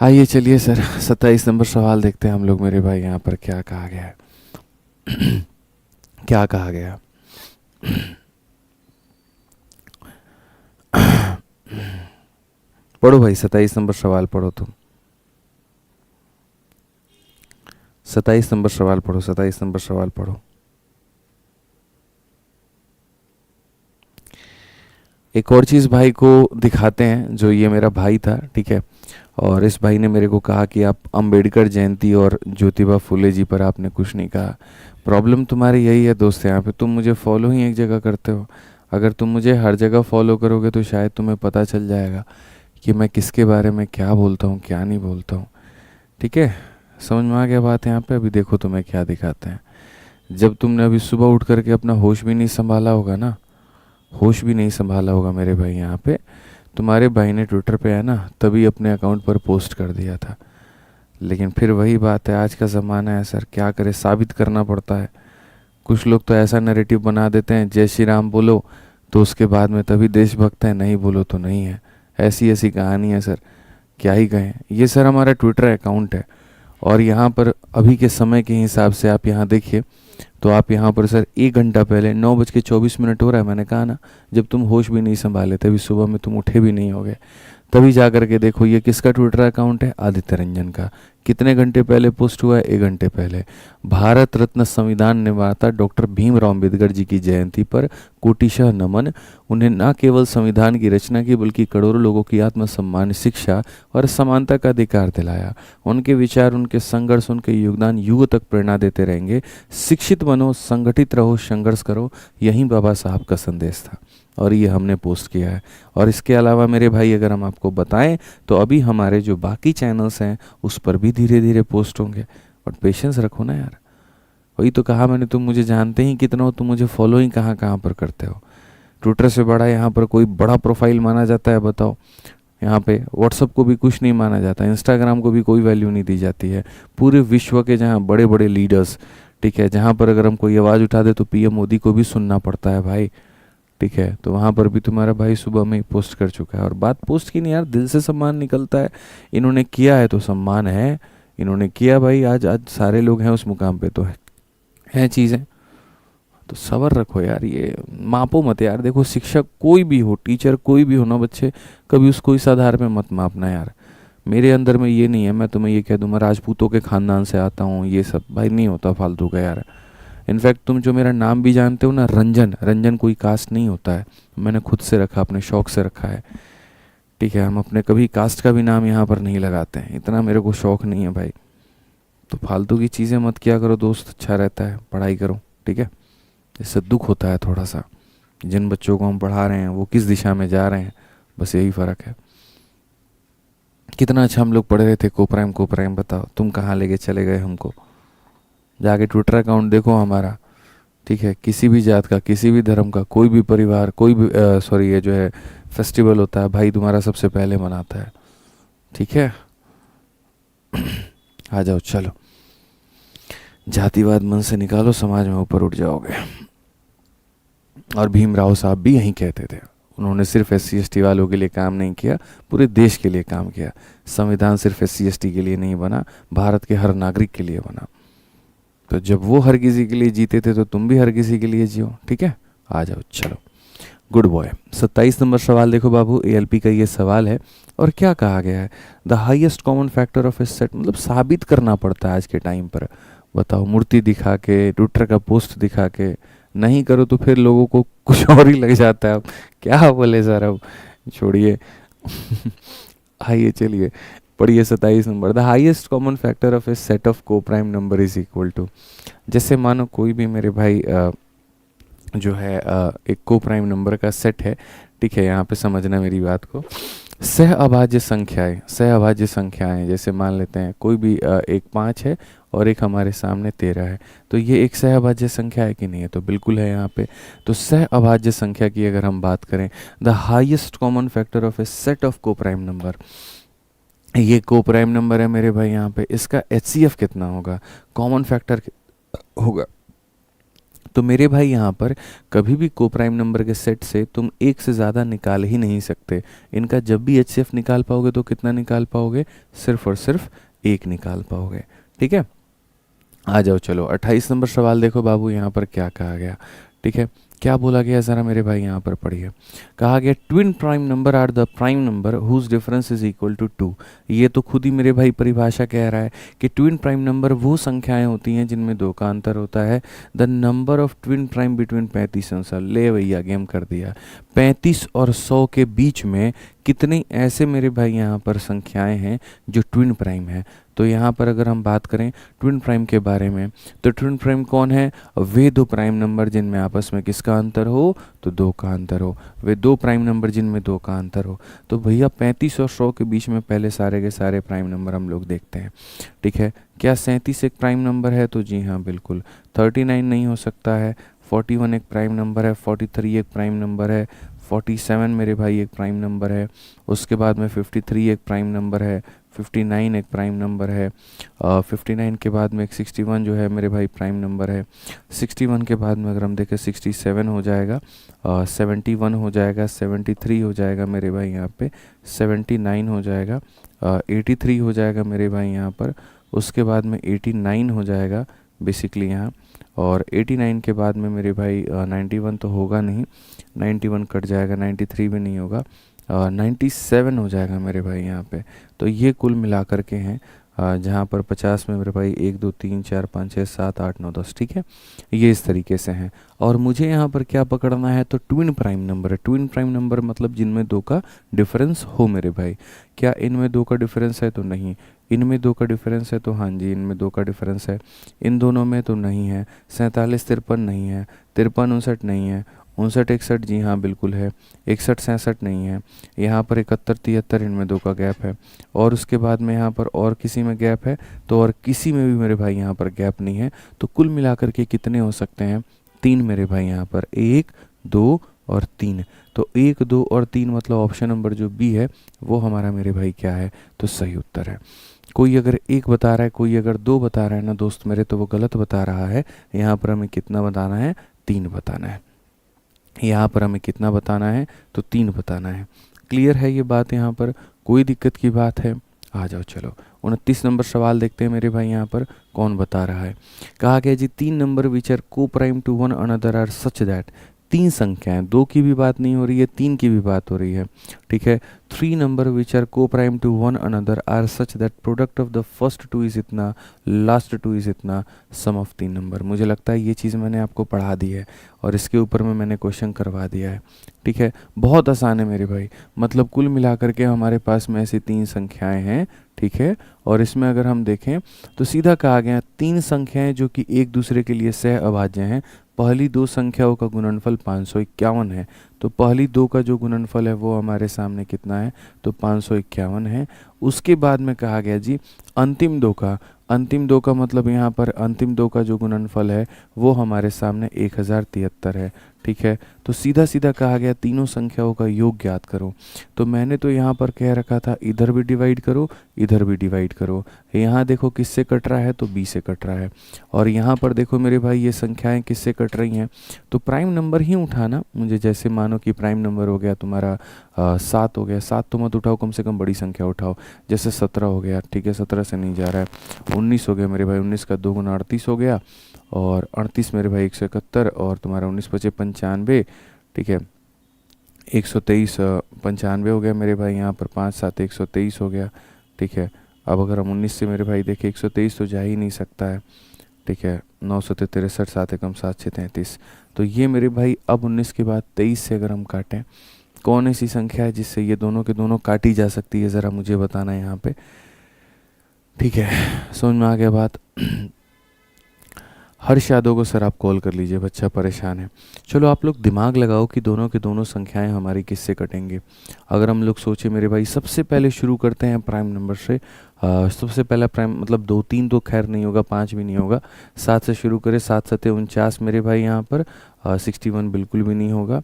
आइए चलिए सर, 27 नंबर सवाल देखते हैं हम लोग मेरे भाई, यहाँ पर क्या कहा गया है। क्या कहा गया? पढ़ो भाई, 27 नंबर सवाल पढ़ो तुम। 27 नंबर सवाल पढ़ो, 27 नंबर सवाल पढ़ो। एक और चीज़ भाई को दिखाते हैं, जो ये मेरा भाई था, ठीक है, और इस भाई ने मेरे को कहा कि आप अंबेडकर जयंती और ज्योतिबा फुले जी पर आपने कुछ नहीं कहा। प्रॉब्लम तुम्हारी यही है दोस्त, यहाँ पे तुम मुझे फॉलो ही एक जगह करते हो। अगर तुम मुझे हर जगह फॉलो करोगे तो शायद तुम्हें पता चल जाएगा कि मैं किसके बारे में क्या बोलता हूँ क्या नहीं बोलता हूँ। ठीक है, समझ में आ गया बात यहाँ पे? अभी देखो तुम्हें क्या दिखाते हैं। जब तुमने अभी सुबह उठ करके अपना होश भी नहीं संभाला होगा ना, होश भी नहीं संभाला होगा मेरे भाई, यहाँ पे तुम्हारे भाई ने ट्विटर पे है ना तभी अपने अकाउंट पर पोस्ट कर दिया था। लेकिन फिर वही बात है, आज का ज़माना है सर, क्या करे, साबित करना पड़ता है। कुछ लोग तो ऐसा नैरेटिव बना देते हैं, जय श्री राम बोलो तो उसके बाद में तभी देशभक्त है, नहीं बोलो तो नहीं है। ऐसी ऐसी कहानी है सर, क्या ही कहें। ये सर हमारा ट्विटर अकाउंट है, और यहाँ पर अभी के समय के हिसाब से आप यहाँ देखिए, तो आप यहाँ पर सर 1 घंटा पहले 9:24 हो रहा है, मैंने कहा ना, जब तुम होश भी नहीं संभाले थे, अभी सुबह में तुम उठे भी नहीं होगे, तभी जा कर के देखो ये किसका ट्विटर अकाउंट है, आदित्य रंजन का। कितने घंटे पहले पोस्ट हुआ है? 1 घंटे पहले। भारत रत्न संविधान निर्माता डॉक्टर भीमराव अम्बेडकर जी की जयंती पर कोटिशः नमन। उन्हें न केवल संविधान की रचना की बल्कि करोड़ों लोगों की आत्मसम्मान, शिक्षा और समानता का अधिकार दिलाया। उनके विचार, उनके संघर्ष, उनके योगदान युग तक प्रेरणा देते रहेंगे। शिक्षित बनो, संगठित रहो, संघर्ष करो, यही बाबा साहब का संदेश था, और ये हमने पोस्ट किया है। और इसके अलावा मेरे भाई अगर हम आपको बताएं तो अभी हमारे जो बाकी चैनल्स हैं उस पर भी धीरे धीरे पोस्ट होंगे। और पेशेंस रखो ना यार, वही तो कहा मैंने, तुम मुझे जानते ही कितना हो, तुम मुझे फॉलो ही कहाँ कहाँ पर करते हो। ट्विटर से बड़ा यहाँ पर कोई बड़ा प्रोफाइल माना जाता है, बताओ? यहाँ पे व्हाट्सअप को भी कुछ नहीं माना जाता, इंस्टाग्राम को भी कोई वैल्यू नहीं दी जाती है। पूरे विश्व के जहाँ बड़े बड़े लीडर्स, ठीक है, जहाँ पर अगर हम कोई आवाज़ उठा दे तो पीएम मोदी को भी सुनना पड़ता है भाई। ठीक है, तो वहाँ पर भी तुम्हारा भाई सुबह में ही पोस्ट कर चुका है। और बात पोस्ट की नहीं यार, दिल से सम्मान निकलता है। इन्होंने किया है तो सम्मान है, इन्होंने किया भाई, आज आज सारे लोग हैं उस मुकाम पे, तो है चीज़ें। तो सब्र रखो यार, ये मापो मत यार। देखो शिक्षक कोई भी हो, टीचर कोई भी हो ना बच्चे, कभी उसको इस आधार पे मत मापना यार। मेरे अंदर में ये नहीं है, मैं तुम्हें ये कह दूँ मैं राजपूतों के ख़ानदान से आता हूँ, ये सब भाई नहीं होता फालतू का यार। इनफैक्ट तुम जो मेरा नाम भी जानते हो ना, रंजन, रंजन कोई कास्ट नहीं होता है, मैंने खुद से रखा, अपने शौक़ से रखा है। ठीक है, हम अपने कभी कास्ट का भी नाम यहाँ पर नहीं लगाते हैं, इतना मेरे को शौक़ नहीं है भाई। तो फालतू की चीज़ें मत किया करो दोस्त, अच्छा रहता है, पढ़ाई करो। ठीक है, इससे दुख होता है थोड़ा सा, जिन बच्चों को हम पढ़ा रहे हैं वो किस दिशा में जा रहे हैं, बस यही फ़र्क है। कितना अच्छा हम लोग पढ़ रहे थे, कोप्राइम कोप्राइम, बताओ तुम कहाँ लेके चले गए हमको। जाके ट्विटर अकाउंट देखो हमारा, ठीक है, किसी भी जात का, किसी भी धर्म का, कोई भी परिवार, कोई भी सॉरी ये जो है फेस्टिवल होता है भाई तुम्हारा सबसे पहले मनाता है। ठीक है, आ जाओ चलो, जातिवाद मन से निकालो, समाज में ऊपर उठ जाओगे। और भीमराव साहब भी यही कहते थे। उन्होंने सिर्फ SC ST वालों के लिए काम नहीं किया, पूरे देश के लिए काम किया। संविधान सिर्फ SC ST के लिए नहीं बना, भारत के हर नागरिक के लिए बना। तो जब वो हर किसी के लिए जीते थे तो तुम भी हर किसी के लिए जियो। ठीक है, आ जाओ चलो, गुड बॉय। 27 नंबर सवाल देखो बाबू, ALP का ये सवाल है और क्या कहा गया है, the highest common factor of a set, मतलब साबित करना पड़ता है आज के टाइम पर। बताओ, मूर्ति दिखा के, ट्विटर का पोस्ट दिखा के, नहीं करो तो फिर लोगों को कुछ और ही लग जाता है। अब क्या बोले सर, अब छोड़िए। आइए चलिए पढ़िए 27 number, the highest common factor of a set of coprime number is equal to. जैसे मानो कोई भी मेरे भाई जो है एक को प्राइम नंबर का सेट है। ठीक है, यहाँ पे समझना मेरी बात को। सह अभाज्य संख्याएं जैसे मान लेते हैं कोई भी एक 5 है और एक हमारे सामने 13 है, तो ये एक सह अभाज्य संख्या है कि नहीं है, तो बिल्कुल है यहाँ पे। तो सह अभाज्य संख्या की अगर हम बात करें, the highest common factor of a set of coprime number, ये को प्राइम नंबर है मेरे भाई। यहाँ पे इसका HCF कितना होगा, कॉमन फैक्टर होगा। तो मेरे भाई यहाँ पर कभी भी को प्राइम नंबर के सेट से तुम एक से ज़्यादा निकाल ही नहीं सकते। इनका जब भी HCF निकाल पाओगे तो कितना निकाल पाओगे, सिर्फ और सिर्फ एक निकाल पाओगे। ठीक है, आ जाओ चलो 28 नंबर सवाल देखो बाबू, यहाँ पर क्या कहा गया। ठीक है, क्या बोला गया ज़रा मेरे भाई यहाँ पर पढ़िए। कहा गया twin prime number are the prime number whose difference is equal to 2। ये तो खुद ही मेरे भाई परिभाषा कह रहा है कि ट्विन प्राइम नंबर वो संख्याएं होती हैं जिनमें 2 का अंतर होता है। The number of twin prime between 35 और 100। ले भैया गेम कर दिया। 35 और 100 के बीच में कितने ऐसे मेरे भाई यहाँ पर संख्याएं हैं जो ट्विन प्राइम है। तो यहाँ पर अगर हम बात करें ट्विन प्राइम के बारे में, तो ट्विन प्राइम कौन है, वे 2 प्राइम नंबर जिनमें आपस में किसका अंतर हो, तो 2 का अंतर हो। वे 2 प्राइम नंबर जिनमें 2 का अंतर हो। तो भैया 35 और 100 के बीच में पहले सारे के सारे प्राइम नंबर हम लोग देखते हैं। ठीक है, क्या 37 एक प्राइम नंबर है, तो जी हाँ बिल्कुल। 39 नहीं हो सकता है। 41 एक प्राइम नंबर है। 43 एक प्राइम नंबर है। 47 मेरे भाई एक प्राइम नंबर है। उसके बाद में 53 एक प्राइम नंबर है। 59 एक प्राइम नंबर है। 59 के बाद में एक 61 जो है मेरे भाई प्राइम नंबर है। 61 के बाद में अगर हम देखें 67 हो जाएगा, 71 हो जाएगा, 73 हो जाएगा मेरे भाई यहाँ पे, 79 हो जाएगा, 83 हो जाएगा मेरे भाई यहाँ पर। उसके बाद में 89 हो जाएगा बेसिकली यहाँ, और 89 के बाद में मेरे भाई 91 तो होगा नहीं, 91 कट जाएगा, 93 भी नहीं होगा, 97 हो जाएगा मेरे भाई यहाँ पे। तो ये कुल मिला कर के हैं जहाँ पर 50 में मेरे भाई 1 2 3 4 5 6 7 8 9 10। ठीक है, ये इस तरीके से हैं। और मुझे यहाँ पर क्या पकड़ना है, तो ट्विन प्राइम नंबर है। ट्विन प्राइम नंबर मतलब जिनमें 2 का डिफरेंस हो मेरे भाई। क्या इनमें 2 का डिफरेंस है, तो नहीं। इनमें 2 का डिफरेंस है, तो हाँ जी इनमें 2 का डिफरेंस है। इन दोनों में तो नहीं है। 47 53 नहीं है। 53 59 नहीं है। 59 61 जी हाँ बिल्कुल है। 61 67 नहीं है। यहाँ पर 71 73 इनमें 2 का गैप है। और उसके बाद में यहाँ पर और किसी में गैप है, तो और किसी में भी मेरे भाई यहाँ पर गैप नहीं है। तो कुल मिलाकर के कितने हो सकते हैं, 3 मेरे भाई यहाँ पर, 1 2 और 3। तो 1 2 और 3 मतलब ऑप्शन नंबर जो बी है वो हमारा मेरे भाई क्या है, तो सही उत्तर है। कोई अगर 1 बता रहा है, कोई अगर 2 बता रहा है ना दोस्त मेरे, तो वो गलत बता रहा है। यहाँ पर हमें कितना बताना है, 3 बताना है। यहाँ पर हमें कितना बताना है, तो 3 बताना है। क्लियर है ये बात, यहाँ पर कोई दिक्कत की बात है। आ जाओ चलो 29 नंबर सवाल देखते हैं मेरे भाई। यहाँ पर कौन बता रहा है। कहा गया जी 3 number which are coprime to one another are such that. 3 संख्याएं, 2 की भी बात नहीं हो रही है, 3 की भी बात हो रही है। ठीक है, 3 number which are coprime to one another are such that product of the first 2 is इतना, लास्ट 2 इज इतना, सम ऑफ 3 नंबर। मुझे लगता है ये चीज़ मैंने आपको पढ़ा दी है और इसके ऊपर में मैंने क्वेश्चन करवा दिया है। ठीक है, बहुत आसान है मेरे भाई। मतलब कुल मिलाकर के हमारे पास में ऐसी 3 संख्याएं हैं। ठीक है, और इसमें अगर हम देखें तो सीधा कहा गया 3 संख्याएं जो कि एक दूसरे के लिए सह अभाज्य हैं। पहली 2 संख्याओं का गुणनफल 551 है। तो पहली दो का जो गुणनफल है वो हमारे सामने कितना है, तो 551 है। उसके बाद में कहा गया जी अंतिम दो का मतलब यहाँ पर अंतिम दो का जो गुणनफल है वो हमारे सामने 1073 है। ठीक है, तो सीधा सीधा कहा गया तीनों संख्याओं का योग ज्ञात करो। तो मैंने तो यहाँ पर कह रखा था इधर भी डिवाइड करो, इधर भी डिवाइड करो। यहाँ देखो किससे कट रहा है, तो बी से कट रहा है। और यहाँ पर देखो मेरे भाई ये संख्याएं किससे कट रही हैं, तो प्राइम नंबर ही उठाना मुझे। जैसे मानो कि प्राइम नंबर हो गया तुम्हारा 7 हो गया, 7 तो मत उठाओ, कम से कम बड़ी संख्या उठाओ। जैसे 17 हो गया, ठीक है 17 से नहीं जा रहा है। 19 हो गया मेरे भाई, 19 का 2 गुना 38 हो गया। और 38 मेरे भाई 171, और तुम्हारा 19 बचे 95, ठीक है 123 95 हो गया मेरे भाई। यहाँ पर 5 7 123 हो गया। ठीक है, अब अगर हम 19 से मेरे भाई देखें 123 तो जा ही नहीं सकता है। ठीक है, 9 7 63, 7 एकम 7 6 33। तो ये मेरे भाई अब 19 के बाद 23 से अगर हम काटें, कौन ऐसी संख्या है जिससे ये दोनों के दोनों काटी जा सकती है, ज़रा मुझे बताना है यहाँ पे। ठीक है, समझ में आ गया बात। हर्ष यादव को सर आप कॉल कर लीजिए, बच्चा परेशान है। चलो आप लोग दिमाग लगाओ कि दोनों के दोनों संख्याएं हमारी किससे कटेंगे। अगर हम लोग सोचे मेरे भाई, सबसे पहले शुरू करते हैं प्राइम नंबर से। सबसे पहला प्राइम मतलब 2 3 तो खैर नहीं होगा, 5 भी नहीं होगा। 7 से शुरू करें, 7 7 49 मेरे भाई। यहाँ पर 61 बिल्कुल भी नहीं होगा।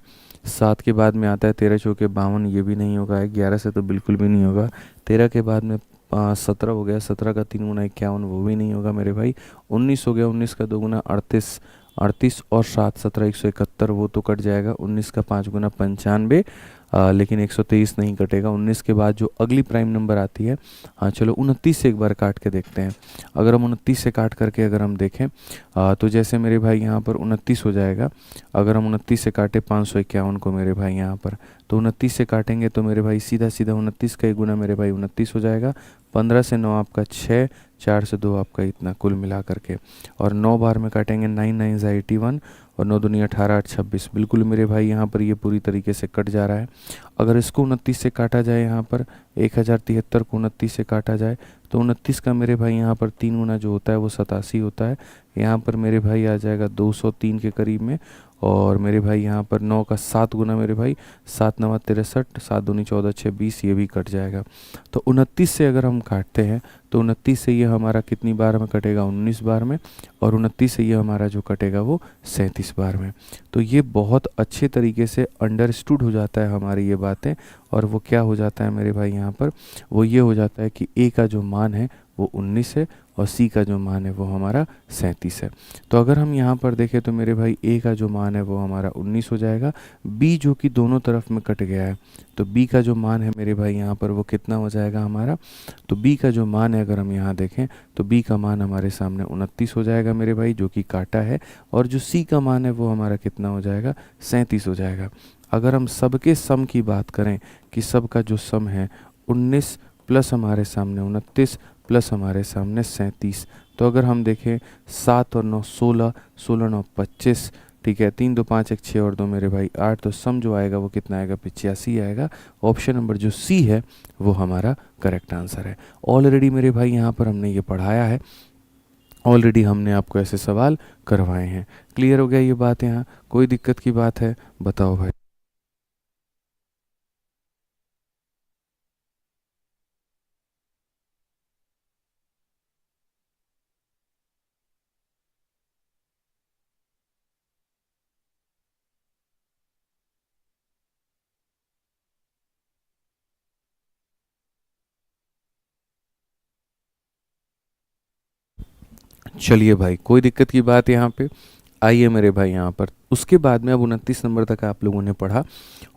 7 के बाद में आता है 13 चौके 52, ये भी नहीं होगा। 11 से तो बिल्कुल भी नहीं होगा। 13 के बाद में 17 हो गया, 17 का 3 गुना 51, वो भी नहीं होगा मेरे भाई। 19 हो गया, 19 का 2 गुना 38, 38 और 7 17 171, वो तो कट जाएगा। 19 का 5 गुना 95, लेकिन 123 नहीं कटेगा। 19 के बाद जो अगली प्राइम नंबर आती है, हाँ चलो 29 से एक बार काट के देखते हैं। अगर हम 29 से काट करके अगर हम देखें तो जैसे मेरे भाई यहाँ पर 29 हो जाएगा। अगर हम 29 से काटे 551 को मेरे भाई यहाँ पर, तो 29 से काटेंगे तो मेरे भाई सीधा सीधा 29 का एक गुना मेरे भाई 29 हो जाएगा। 15 से 9 आपका 6, 4 से 2 आपका इतना कुल मिला करके। और 9 बार में काटेंगे, 9 9 ज़ा 81, और 9 दूनी 18 8 26, बिल्कुल मेरे भाई यहाँ पर ये पूरी तरीके से कट जा रहा है। अगर इसको 29 से काटा जाए, यहाँ पर 1073 को 29 से काटा जाए, तो 29 का मेरे भाई यहाँ पर 3 गुना जो होता है वो 87 होता है। यहाँ पर मेरे भाई आ जाएगा 203 के करीब में। और मेरे भाई यहाँ पर 9 का 7 गुना मेरे भाई 7 9 63, 7 दूनी 14 6 20, ये भी कट जाएगा। तो 29 से अगर हम काटते हैं तो 29 से ये हमारा कितनी बार में कटेगा, 19 बार में। और 29 से ये हमारा जो कटेगा वो 37 बार में। तो ये बहुत अच्छे तरीके से अंडरस्टूड हो जाता है हमारी ये बातें। और वो क्या हो जाता है मेरे भाई यहाँ पर, वो ये हो जाता है कि ए का जो मान है वो 19 है, और सी का जो मान है वो हमारा 37 है। तो अगर हम यहाँ पर देखें तो मेरे भाई ए का जो मान है वो हमारा 19 हो जाएगा। बी जो कि दोनों तरफ में कट गया है, तो बी का जो मान है मेरे भाई यहाँ पर वो कितना हो जाएगा हमारा, तो बी का जो मान है अगर हम यहाँ देखें तो बी का मान हमारे सामने 29 हो जाएगा मेरे भाई, जो कि काटा है। और जो सी का मान है वो हमारा कितना हो जाएगा, 37 हो जाएगा। अगर हम सबके सम की बात करें कि सब का जो सम है 19 प्लस हमारे सामने 29 प्लस हमारे सामने 37, तो अगर हम देखें 7 और 9 16, 16 9 25, ठीक है 3 2 5 1 6 और 2 मेरे भाई 8, तो सम जो आएगा वो कितना आएगा, 85 आएगा। ऑप्शन नंबर जो सी है वो हमारा करेक्ट आंसर है। ऑलरेडी मेरे भाई यहाँ पर हमने ये पढ़ाया है, ऑलरेडी हमने आपको ऐसे सवाल करवाए हैं। क्लियर हो गया ये बात, यहाँ कोई दिक्कत की बात है बताओ भाई। चलिए भाई, कोई दिक्कत की बात यहाँ पे। आइए मेरे भाई यहाँ पर उसके बाद में अब 29 नंबर तक आप लोगों ने पढ़ा,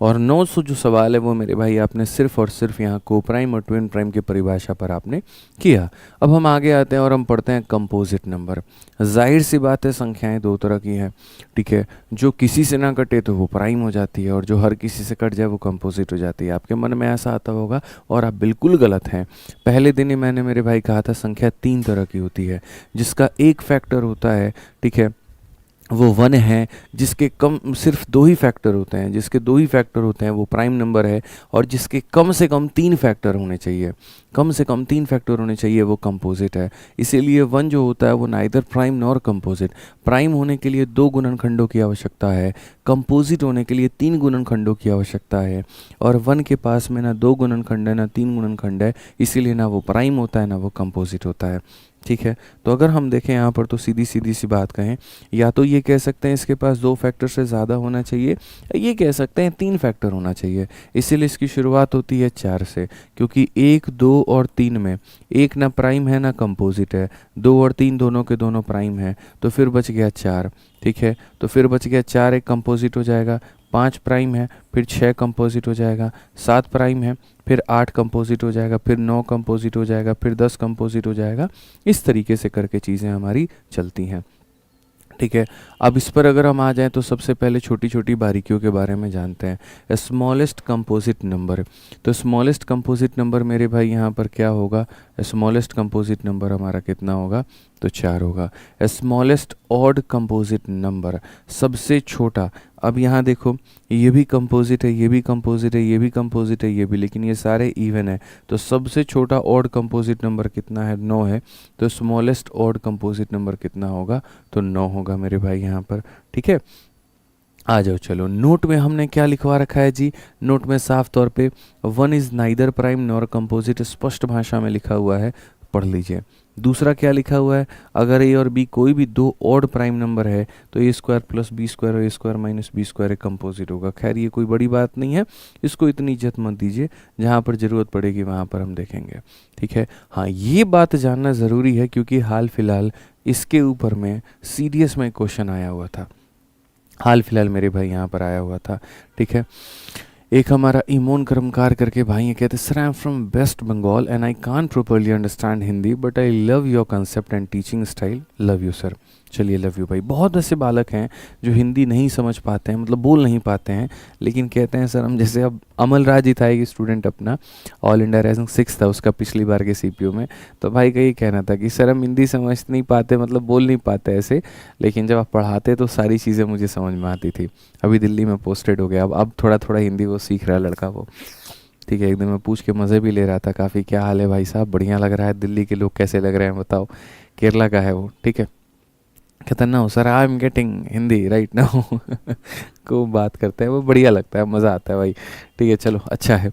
और 900 जो सवाल है वो मेरे भाई आपने सिर्फ और सिर्फ यहाँ को प्राइम और ट्विन प्राइम की परिभाषा पर आपने किया। अब हम आगे आते हैं और हम पढ़ते हैं कंपोजिट नंबर। जाहिर सी बात है संख्याएं दो तरह की हैं, ठीक है। जो किसी से ना कटे तो वो प्राइम हो जाती है, और जो हर किसी से कट जाए वो कंपोजिट हो जाती है। आपके मन में ऐसा आता होगा, और आप बिल्कुल गलत हैं। पहले दिन ही मैंने मेरे भाई कहा था संख्या 3 तरह की होती है, जिसका एक फैक्टर होता है, ठीक है, वो वन है जिसके कम सिर्फ दो ही फैक्टर होते हैं, जिसके दो ही फैक्टर होते हैं वो प्राइम नंबर है, और जिसके कम से कम तीन फैक्टर होने चाहिए, कम से कम तीन फैक्टर होने चाहिए, वो कंपोजिट है। इसीलिए वन जो होता है वो neither prime nor composite. Prime होने के लिए दो गुणनखंडों की आवश्यकता है, कंपोजिट होने के लिए तीन गुणनखंडों की आवश्यकता है, और वन के पास में ना दो गुणनखंड है ना तीन गुणनखंड है, इसीलिए ना वो प्राइम होता है ना वो कंपोजिट होता है। ठीक है, तो अगर हम देखें यहाँ पर तो सीधी सीधी सी बात कहें, या तो ये कह सकते हैं इसके पास दो फैक्टर से ज़्यादा होना चाहिए, या ये कह सकते हैं तीन फैक्टर होना चाहिए। इसीलिए इसकी शुरुआत होती है चार से, क्योंकि एक दो और तीन में एक ना प्राइम है ना कंपोजिट है, दो और तीन दोनों के दोनों प्राइम है, तो फिर बच गया चार। ठीक है, तो फिर बच गया चार, एक कंपोजिट हो जाएगा, पाँच प्राइम है, फिर छः कंपोजिट हो जाएगा, सात प्राइम है, फिर आठ कंपोजिट हो जाएगा, फिर नौ कंपोजिट हो जाएगा, फिर 10 कंपोजिट हो जाएगा। इस तरीके से करके चीज़ें हमारी चलती हैं। ठीक है, अब इस पर अगर हम आ जाएं तो सबसे पहले छोटी छोटी बारीकियों के बारे में जानते हैं। स्मॉलेस्ट कंपोजिट नंबर, तो स्मॉलेस्ट कंपोजिट नंबर मेरे भाई यहाँ पर क्या होगा, स्मॉलेस्ट कंपोजिट नंबर हमारा कितना होगा, तो चार होगा। स्मॉलेस्ट ऑड कंपोजिट नंबर, सबसे छोटा। अब यहाँ देखो ये भी कंपोजिट है, ये भी कंपोजिट है, ये भी कंपोजिट है, ये भी, लेकिन ये सारे इवन है, तो सबसे छोटा ऑड कंपोजिट नंबर कितना है, 9 है, तो स्मॉलेस्ट ऑड कंपोजिट नंबर कितना होगा, तो 9 होगा मेरे भाई यहाँ पर। ठीक है, आ जाओ चलो, नोट में हमने क्या लिखवा रखा है जी, नोट में साफ तौर पे one is neither prime nor composite स्पष्ट भाषा में लिखा हुआ है, पढ़ लीजिए। दूसरा क्या लिखा हुआ है, अगर ए और बी कोई भी दो ऑड प्राइम नंबर है तो ए स्क्वायर प्लस बी स्क्वायर और ए स्क्वायर माइनस बी स्क्वायर एक कंपोजिट होगा। खैर ये कोई बड़ी बात नहीं है, इसको इतनी इज्जत मत दीजिए, जहाँ पर ज़रूरत पड़ेगी वहाँ पर हम देखेंगे। ठीक है, हाँ ये बात जानना ज़रूरी है क्योंकि हाल फिलहाल इसके ऊपर में सीडीएस में क्वेश्चन आया हुआ था, हाल फिलहाल मेरे भाई यहाँ पर आया हुआ था। ठीक है, एक हमारा इमोन कर्मकार करके भाई है, कहते sir I am from West Bengal and I can properly understand Hindi but I love your concept and teaching style, love you sir. चलिए लव यू भाई। बहुत ऐसे बालक हैं जो हिंदी नहीं समझ पाते हैं, मतलब बोल नहीं पाते हैं, लेकिन कहते हैं सर हम, जैसे अब अमल राज ही था एक स्टूडेंट अपना, ऑल इंडिया रैंकिंग 6 था उसका पिछली बार के सीपीयू में, तो भाई का ये कहना था कि सर हम हिंदी समझ नहीं पाते, मतलब बोल नहीं पाते ऐसे, लेकिन जब आप पढ़ाते तो सारी चीज़ें मुझे समझ में आती थी। अभी दिल्ली में पोस्टेड हो गया, अब थोड़ा थोड़ा हिंदी वो सीख रहा है लड़का वो। ठीक है, एक दिन मैं पूछ के मज़े भी ले रहा था काफ़ी, क्या हाल है भाई साहब, बढ़िया लग रहा है, दिल्ली के लोग कैसे लग रहे हैं बताओ, केरला का है वो। ठीक है, कहता ना हो sir I am getting Hindi right now को बात करते हैं, वो बढ़िया लगता है, मज़ा आता है भाई। ठीक है, चलो अच्छा है।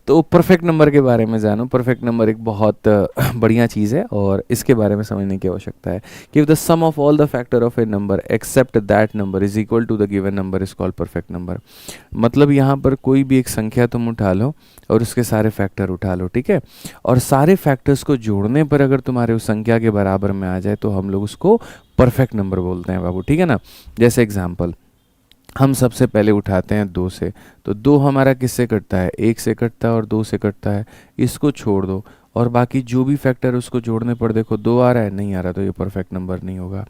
तो परफेक्ट नंबर के बारे में जानो, परफेक्ट नंबर एक बहुत बढ़िया चीज़ है और इसके बारे में समझने की आवश्यकता है कि the sum of all the factor of a number except that number is equal to the given number is called perfect number. मतलब यहाँ पर कोई भी एक संख्या तुम उठा लो और उसके सारे फैक्टर उठा लो, ठीक है, और सारे फैक्टर्स को जोड़ने पर अगर तुम्हारे उस संख्या के बराबर में आ जाए तो हम लोग उसको परफेक्ट नंबर बोलते हैं बाबू। ठीक है ना, जैसे एग्जाम्पल हम सबसे पहले उठाते हैं 2 से, तो 2 हमारा किससे कटता है, 1 से कटता है और 2 से कटता है, इसको छोड़ दो और बाकी जो भी फैक्टर है उसको जोड़ने पर देखो 2 आ रहा है, नहीं आ रहा तो ये परफेक्ट नंबर नहीं होगा।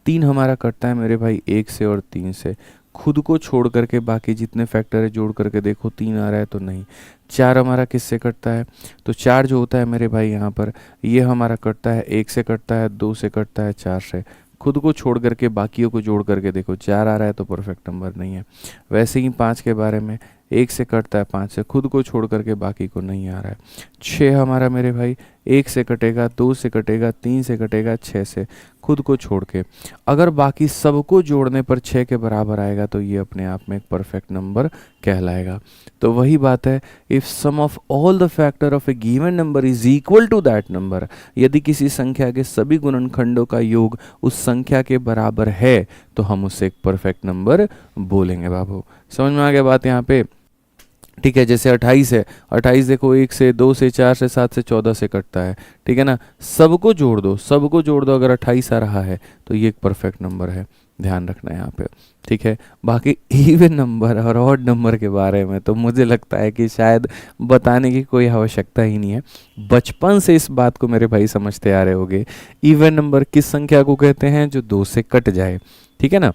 3 हमारा कटता है मेरे भाई 1 से और 3 से, खुद को छोड़ करके बाकी जितने फैक्टर है जोड़ करके देखो 3 आ रहा है तो नहीं। 4 हमारा किससे कटता है, तो 4 जो होता है मेरे भाई यहाँ पर ये हमारा कटता है 1 से कटता है, 2 से कटता है, 4 से, खुद को छोड़ करके बाकियों को जोड़ करके देखो 4 आ रहा है तो परफेक्ट नंबर नहीं है। वैसे ही 5 के बारे में 1 से कटता है 5 से, खुद को छोड़ करके बाकी को नहीं आ रहा है। 6 हमारा मेरे भाई 1 से कटेगा, 2 से कटेगा, 3 से कटेगा, 6 से, खुद को छोड़ के। अगर बाकी सबको जोड़ने पर 6 के बराबर आएगा तो ये अपने आप में एक परफेक्ट नंबर कहलाएगा। तो वही बात है, if sum of all the factor of a given number is equal to that number, यदि किसी संख्या के सभी गुणनखंडों का योग उस संख्या के बराबर है तो हम उसे एक परफेक्ट नंबर बोलेंगे बाबू। समझ में आ गया बात यहाँ पे। ठीक है, जैसे 28 है, 28 देखो 1 से, 2 से, 4 से, 7 से, 14 से कटता है, ठीक है ना, सबको जोड़ दो, सबको जोड़ दो, अगर 28 आ रहा है तो ये एक परफेक्ट नंबर है, ध्यान रखना है यहाँ पे। ठीक है, बाकी इवन नंबर और ऑड नंबर के बारे में तो मुझे लगता है कि शायद बताने की कोई आवश्यकता ही नहीं है, बचपन से इस बात को मेरे भाई समझते आ रहे होंगे। इवन नंबर किस संख्या को कहते हैं, जो 2 से कट जाए, ठीक है ना,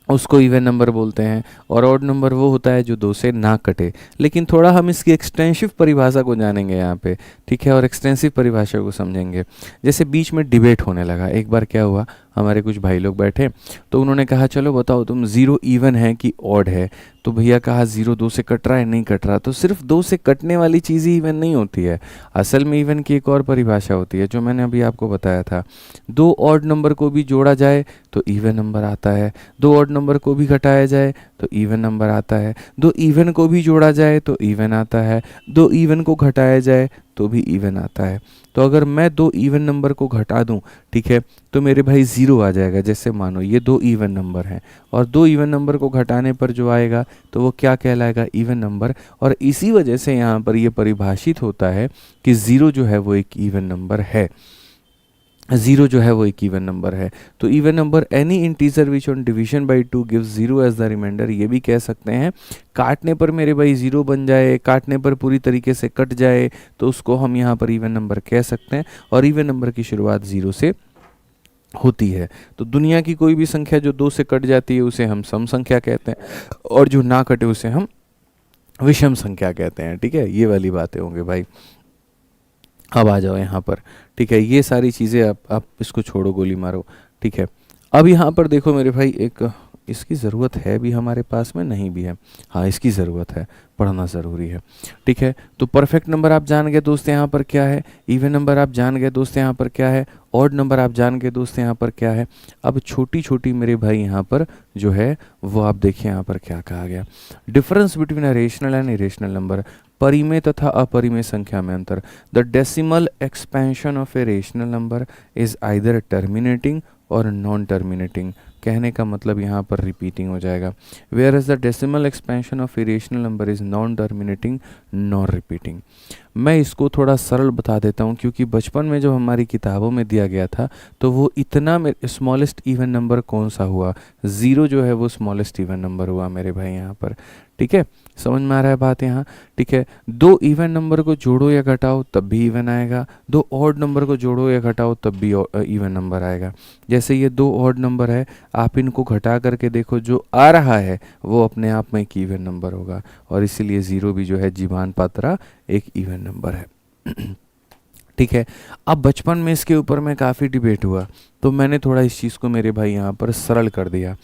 उसको इवन नंबर बोलते हैं, और ऑड नंबर वो होता है जो 2 से ना कटे। लेकिन थोड़ा हम इसकी एक्सटेंसिव परिभाषा को जानेंगे यहाँ पे, ठीक है, और एक्सटेंसिव परिभाषा को समझेंगे। जैसे बीच में डिबेट होने लगा, एक बार क्या हुआ, हमारे कुछ भाई लोग बैठे, तो उन्होंने कहा चलो बताओ तुम 0 इवन है कि ऑड है। तो भैया कहा 0 2 से कट रहा है, नहीं कट रहा। तो सिर्फ 2 से कटने वाली चीज़ ही इवन नहीं होती है, असल में इवन की एक और परिभाषा होती है जो मैंने अभी आपको बताया था। 2 ऑड नंबर को भी जोड़ा जाए तो इवन नंबर आता है, 2 ऑड नंबर को भी घटाया जाए तो इवन नंबर आता है, 2 इवन को भी जोड़ा जाए तो इवन आता है, 2 इवन को घटाया जाए तो भी इवन आता है। तो अगर मैं 2 इवन नंबर को घटा दूं, ठीक है, तो मेरे भाई 0 आ जाएगा। जैसे मानो ये 2 इवन नंबर हैं और 2 इवन नंबर को घटाने पर जो आएगा तो वो क्या कहलाएगा, इवन नंबर। और इसी वजह से यहाँ पर ये परिभाषित होता है कि 0 जो है वो एक इवन नंबर है, 0 जो है वो एक इवन नंबर है। तो even number any integer which on division by 2 gives 0 as the remainder, ये भी कह सकते हैं। काटने पर मेरे भाई 0 बन जाए, काटने पर पूरी तरीके से कट जाए तो उसको हम यहाँ पर इवन नंबर कह सकते हैं। और इवन नंबर की शुरुआत 0 से होती है। तो दुनिया की कोई भी संख्या जो 2 से कट जाती है उसे हम सम संख्या कहते हैं, और जो ना कटे उसे हम विषम संख्या कहते हैं। ठीक है, ये वाली बातें होंगे भाई। अब आ जाओ यहाँ पर, ठीक है, ये सारी चीज़ें आप इसको छोड़ो, गोली मारो। ठीक है, अब यहाँ पर देखो मेरे भाई, एक इसकी ज़रूरत है भी हमारे पास में, नहीं भी है, हाँ इसकी ज़रूरत है, पढ़ना ज़रूरी है। ठीक है, तो परफेक्ट नंबर आप जान गए दोस्त यहाँ पर क्या है, इवन नंबर आप जान गए दोस्त यहाँ पर क्या है, ऑड नंबर आप जान गए दोस्त यहाँ पर क्या है। अब छोटी छोटी मेरे भाई यहाँ पर जो है वो आप देखिए यहाँ पर क्या कहा गया, difference between a rational and irrational number, परिमेय तथा अपरिमेय संख्या में अंतर। The decimal expansion of a rational number is either terminating और नॉन टर्मिनेटिंग। कहने का मतलब यहाँ पर रिपीटिंग हो जाएगा। Where is the decimal expansion of irrational number is non terminating non repeating. मैं इसको थोड़ा सरल बता देता हूँ, क्योंकि बचपन में जब हमारी किताबों में दिया गया था तो वो इतना स्मॉलेस्ट इवन नंबर कौन सा हुआ, 0 जो है वो स्मॉलेस्ट इवन नंबर हुआ मेरे भाई यहाँ पर। ठीक है, समझ में आ रहा है बात यहाँ। ठीक है, 2 इवन नंबर को जोड़ो या घटाओ तब भी इवन आएगा, 2 ऑड नंबर को जोड़ो या घटाओ तब भी इवन नंबर आएगा। जैसे ये 2 ऑड नंबर है, आप इनको घटा करके देखो, जो आ रहा है वो अपने आप में एक इवन नंबर होगा, और इसीलिए 0 भी जो है जीवान पात्रा एक इवन नंबर है। ठीक है, अब बचपन में इसके ऊपर में काफ़ी डिबेट हुआ, तो मैंने थोड़ा इस चीज़ को मेरे भाई यहाँ पर सरल कर दिया।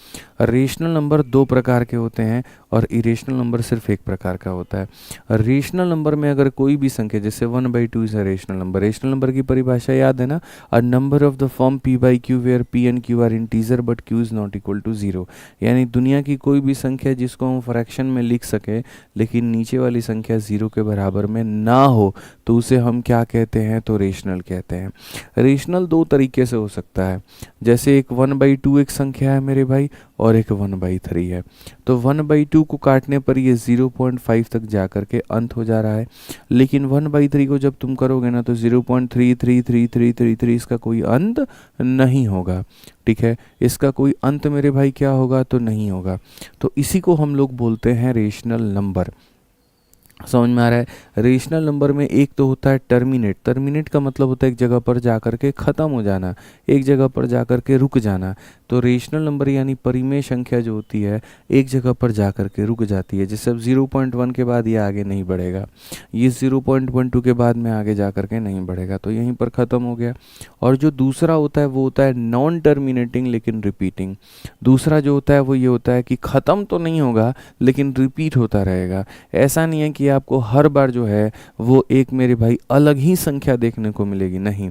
रेशनल नंबर 2 प्रकार के होते हैं और इरेशनल नंबर सिर्फ 1 प्रकार का होता है। रेशनल नंबर में अगर कोई भी संख्या, जैसे 1/2 is a rational number. Rational number की परिभाषा याद है ना, a number of the form p/q where p and q are integer but q is not equal to 0। यानी दुनिया की कोई भी संख्या जिसको हम फ्रैक्शन में लिख सके लेकिन नीचे वाली संख्या 0 के बराबर में ना हो, तो उसे हम क्या कहते हैं, तो रेशनल कहते हैं। रेशनल 2 तरीके से हो सकता है, जैसे एक 1/2 एक संख्या है मेरे भाई और एक 1/3 है। तो 1/2 को काटने पर ये 0.5 तक जा कर के अंत हो जा रहा है, लेकिन 1/3 को जब तुम करोगे ना तो 0.33333 इसका कोई अंत नहीं होगा। ठीक है, इसका कोई अंत मेरे भाई क्या होगा, तो नहीं होगा। तो इसी को हम लोग बोलते हैं रेशनल नंबर। समझ में आ रहा है। रेशनल नंबर में एक तो होता है टर्मिनेट। टर्मिनेट का मतलब होता है एक जगह पर जाकर के ख़त्म हो जाना, एक जगह पर जाकर के रुक जाना। तो रेशनल नंबर यानी परिमेय संख्या जो होती है एक जगह पर जाकर के रुक जाती है। जैसे अब 0.1 के बाद ये आगे नहीं बढ़ेगा, ये 0.12 के बाद में आगे जाकर के नहीं बढ़ेगा, तो यहीं पर ख़त्म हो गया। और जो दूसरा होता है वो होता है नॉन टर्मिनेटिंग लेकिन रिपीटिंग। दूसरा जो होता है वो ये होता है कि ख़त्म तो नहीं होगा लेकिन रिपीट होता रहेगा। ऐसा नहीं है कि आपको हर बार जो है वो एक मेरे भाई अलग ही संख्या देखने को मिलेगी, नहीं।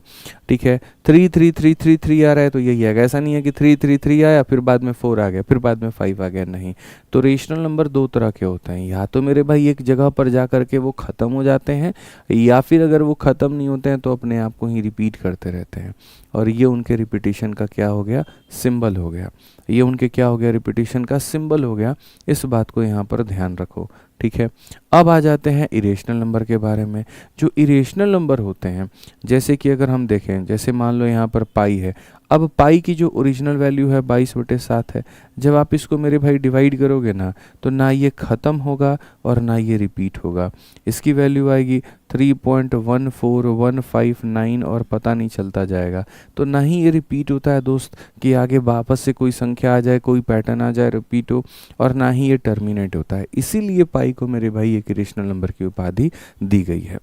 ठीक है, 33333 आ रहा है तो यही आएगा। ऐसा नहीं है कि 333 आया फिर बाद में 4 आ गया फिर बाद में 5 आ गया, नहीं। तो रेशनल नंबर 2 तरह के होते हैं, या तो मेरे भाई एक जगह पर जा कर के वो ख़त्म हो जाते हैं, या फिर अगर वो ख़त्म नहीं होते हैं तो अपने आप को ही रिपीट करते रहते हैं। और ये उनके रिपीटिशन का क्या हो गया, सिंबल हो गया। ये उनके क्या हो गया, रिपीटिशन का सिंबल हो गया। इस बात को यहाँ पर ध्यान रखो। ठीक है, अब आ जाते हैं इरेशनल नंबर के बारे में। जो इरेशनल नंबर होते हैं, जैसे कि अगर हम देखें, जैसे मान लो यहाँ पर पाई है। अब पाई की जो ओरिजिनल वैल्यू है 22/7 है। जब आप इसको मेरे भाई डिवाइड करोगे ना तो ना ये ख़त्म होगा और ना ये रिपीट होगा। इसकी वैल्यू आएगी 3.14159 और पता नहीं चलता जाएगा। तो ना ही ये रिपीट होता है दोस्त कि आगे वापस से कोई संख्या आ जाए, कोई पैटर्न आ जाए, रिपीट हो, और ना ही ये टर्मिनेट होता है। इसीलिए पाई को मेरे भाई एक इरेशनल नंबर की उपाधि दी गई है।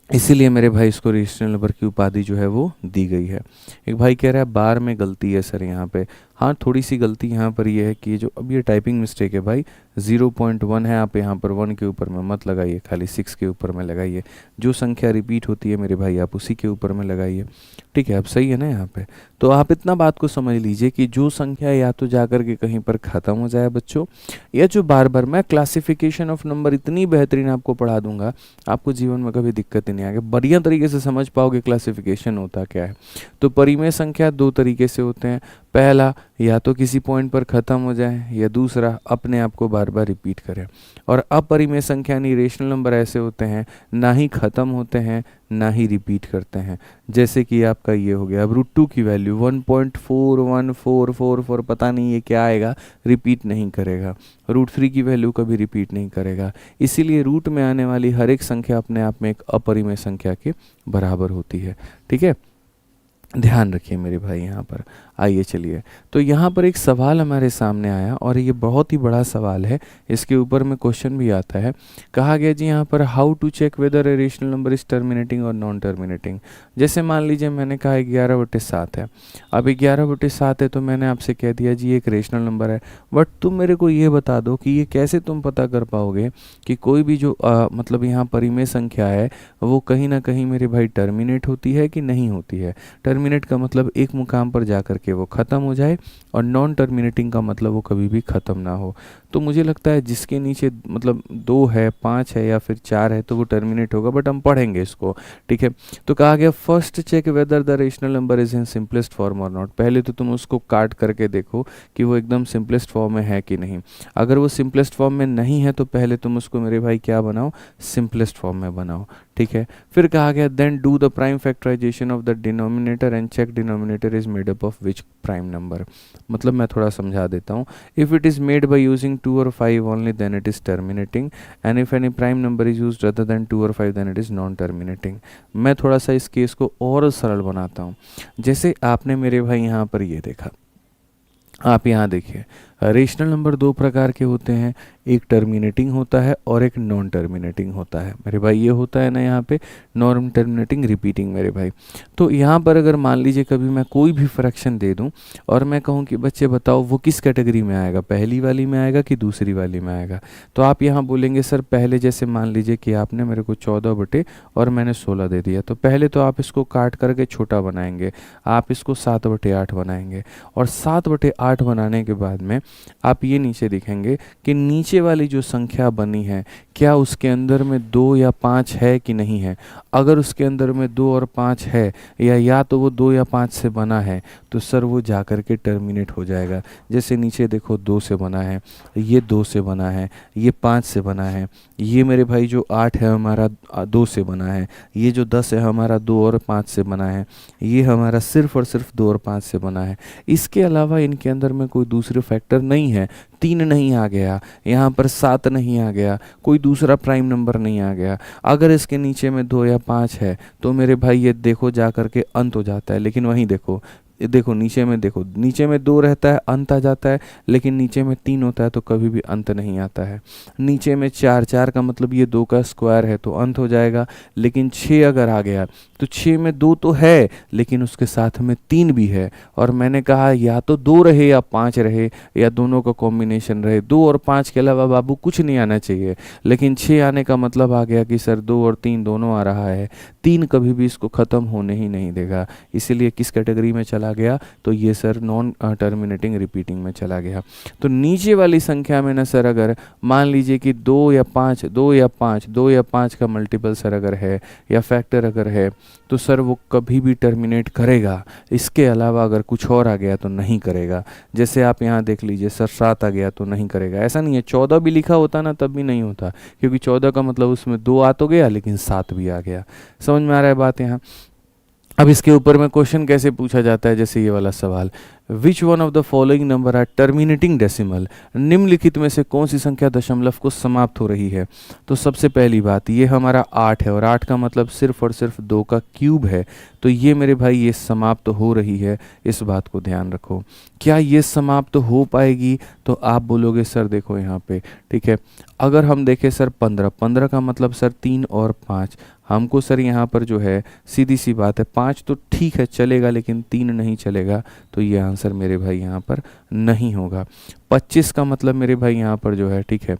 इसीलिए मेरे भाई इसको रेशनल नंबर की उपाधि जो है वो दी गई है। एक भाई कह रहा है बार में गलती है सर यहाँ पे। हाँ, थोड़ी सी गलती यहाँ पर ये है कि जो अब ये टाइपिंग मिस्टेक है भाई, 0.1 है, आप यहाँ पर 1 के ऊपर में मत लगाइए, खाली 6 के ऊपर में लगाइए। जो संख्या रिपीट होती है मेरे भाई आप उसी के ऊपर में लगाइए, ठीक है। अब सही है ना यहाँ पे? तो आप इतना बात को समझ लीजिए कि जो संख्या या तो जाकर के कहीं पर ख़त्म हो जाए बच्चों, या जो बार बार, मैं क्लासिफिकेशन ऑफ नंबर इतनी बेहतरीन आपको पढ़ा दूंगा, आपको जीवन में कभी दिक्कत ही नहीं आएगी, बढ़िया तरीके से समझ पाओगे क्लासिफिकेशन होता क्या है। तो परिमेय संख्या दो तरीके से होते हैं, पहला या तो किसी पॉइंट पर ख़त्म हो जाए, या दूसरा अपने आप को बार बार रिपीट करे। और अपरिमेय संख्या यानी रेशनल नंबर ऐसे होते हैं, ना ही ख़त्म होते हैं ना ही रिपीट करते हैं। जैसे कि आपका ये हो गया, अब √2 की वैल्यू 1.41444, पता नहीं ये क्या आएगा, रिपीट नहीं करेगा। √3 की वैल्यू कभी रिपीट नहीं करेगा। इसीलिए रूट में आने वाली हर एक संख्या अपने आप में एक अपरिमेय संख्या के बराबर होती है, ठीक है। ध्यान रखिए मेरे भाई यहाँ पर। आइए चलिए, तो यहाँ पर एक सवाल हमारे सामने आया और ये बहुत ही बड़ा सवाल है, इसके ऊपर में क्वेश्चन भी आता है। कहा गया जी यहाँ पर, how to check whether a rational number is terminating और नॉन टर्मिनेटिंग। जैसे मान लीजिए मैंने कहा 11/7 है। अब 11/7 है तो मैंने आपसे कह दिया जी एक रेशनल नंबर है, बट तुम मेरे को ये बता दो कि ये कैसे तुम पता कर पाओगे कि कोई भी जो मतलब यहाँ परिमेय संख्या है वो कहीं ना कहीं मेरे भाई टर्मिनेट होती है कि नहीं होती है। टर्मिनेट का मतलब एक मुकाम पर जाकर के वो ख़त्म हो जाए, और नॉन टर्मिनेटिंग का मतलब वो कभी भी ख़त्म ना हो। तो मुझे लगता है जिसके नीचे मतलब 2 है, 5 है या फिर 4 है तो वो टर्मिनेट होगा, बट हम पढ़ेंगे इसको, ठीक है। तो कहा गया first check whether the rational number is in simplest form और नॉट। पहले तो तुम उसको काट करके देखो कि वो एकदम सिंपलेस्ट फॉर्म में है कि नहीं। अगर वो सिंपलेस्ट फॉर्म में नहीं है तो पहले तुम उसको मेरे भाई क्या बनाओ, सिंपलेस्ट फॉर्म में बनाओ, ठीक है। फिर कहा गया then do the prime factorisation of the denominator and check denominator is made up of which prime number. मतलब मैं थोड़ा समझा देता हूँ। If it is made by using 2 और 5 only then it is terminating, and if any prime number is used other than 2 और 5 then it is non terminating. मैं थोड़ा सा इस केस को और सरल बनाता हूँ। जैसे आपने मेरे भाई यहाँ पर ये देखा, आप यहाँ देखिए, रेशनल नंबर दो प्रकार के होते हैं, एक टर्मिनेटिंग होता है और एक नॉन टर्मिनेटिंग होता है मेरे भाई। ये होता है ना यहाँ पे नॉन टर्मिनेटिंग रिपीटिंग मेरे भाई। तो यहाँ पर अगर मान लीजिए कभी मैं कोई भी फ्रैक्शन दे दूँ और मैं कहूँ कि बच्चे बताओ वो किस कैटेगरी में आएगा, पहली वाली में आएगा कि दूसरी वाली में आएगा, तो आप यहाँ बोलेंगे सर पहले, जैसे मान लीजिए कि आपने मेरे को 14 बटे और मैंने 16 दे दिया, तो पहले तो आप इसको काट करके छोटा बनाएंगे, आप इसको 7/8 बनाएंगे, और 7/8 बनाने के बाद में आप ये नीचे दिखेंगे कि नीचे वाली जो संख्या बनी है क्या उसके अंदर में 2 या 5 है कि नहीं है। अगर उसके अंदर में 2 और 5 है, या तो वो 2 या 5 से बना है, तो सर वो जा कर के टर्मिनेट हो जाएगा। जैसे नीचे देखो 2 से बना है, ये 2 से बना है, ये 5 से बना है, ये मेरे भाई जो 8 है हमारा 2 से बना है, ये जो 10 है हमारा 2 और 5 से बना है, ये हमारा सिर्फ और सिर्फ 2 और 5 से बना है। इसके अलावा इनके अंदर में कोई दूसरे फैक्टर नहीं है, 3 नहीं आ गया, यहाँ पर 7 नहीं आ गया, कोई दूसरा प्राइम नंबर नहीं आ गया। अगर इसके नीचे में 2 या 5 है तो मेरे भाई ये देखो जा कर के अंत हो जाता है। लेकिन वहीं देखो, ये देखो नीचे में, देखो नीचे में 2 रहता है अंत आ जाता है, लेकिन नीचे में 3 होता है तो कभी भी अंत नहीं आता है। नीचे में 4 का मतलब ये 2 का स्क्वायर है तो अंत हो जाएगा, लेकिन 6 अगर आ गया तो 6 में 2 तो है लेकिन उसके साथ में 3 भी है, और मैंने कहा या तो 2 रहे या 5 रहे या दोनों का कॉम्बिनेशन रहे। 2 और 5 के अलावा बाबू कुछ नहीं आना चाहिए, लेकिन 6 आने का मतलब आ गया कि सर 2 और 3 दोनों आ रहा है, 3 कभी भी इसको ख़त्म होने ही नहीं देगा। इसीलिए किस कैटेगरी में चला गया, तो ये सर नॉन टर्मिनेटिंग रिपीटिंग में चला गया। तो नीचे वाली संख्या में ना सर अगर मान लीजिए कि 2 या 5, 2 या 5, 2 या 5 का मल्टीपल सर अगर है या फैक्टर अगर है, तो सर वो कभी भी टर्मिनेट करेगा। इसके अलावा अगर कुछ और आ गया तो नहीं करेगा। जैसे आप यहाँ देख लीजिए सर 7 आ गया तो नहीं करेगा। ऐसा नहीं है, 14 भी लिखा होता ना तब भी नहीं होता, क्योंकि 14 का मतलब उसमें 2 आ तो गया लेकिन 7 भी आ गया। समझ में आ रहा है बात यहाँ? अब इसके ऊपर में क्वेश्चन कैसे पूछा जाता है, जैसे ये वाला सवाल, which one of the following number are terminating decimal, निम्नलिखित में से कौन सी संख्या दशमलव को समाप्त हो रही है। तो सबसे पहली बात, ये हमारा 8 है और 8 का मतलब सिर्फ और सिर्फ 2 का क्यूब है, तो ये मेरे भाई ये समाप्त हो रही है, इस बात को ध्यान रखो। क्या ये समाप्त हो पाएगी, तो आप बोलोगे सर देखो यहाँ पे, ठीक है, अगर हम देखें सर 15, 15 का मतलब सर 3 और 5, हमको सर यहाँ पर जो है सीधी सी बात है 5 तो ठीक है चलेगा, लेकिन 3 नहीं चलेगा, तो ये आंसर मेरे भाई यहाँ पर नहीं होगा। 25 का मतलब मेरे भाई यहाँ पर जो है, ठीक है,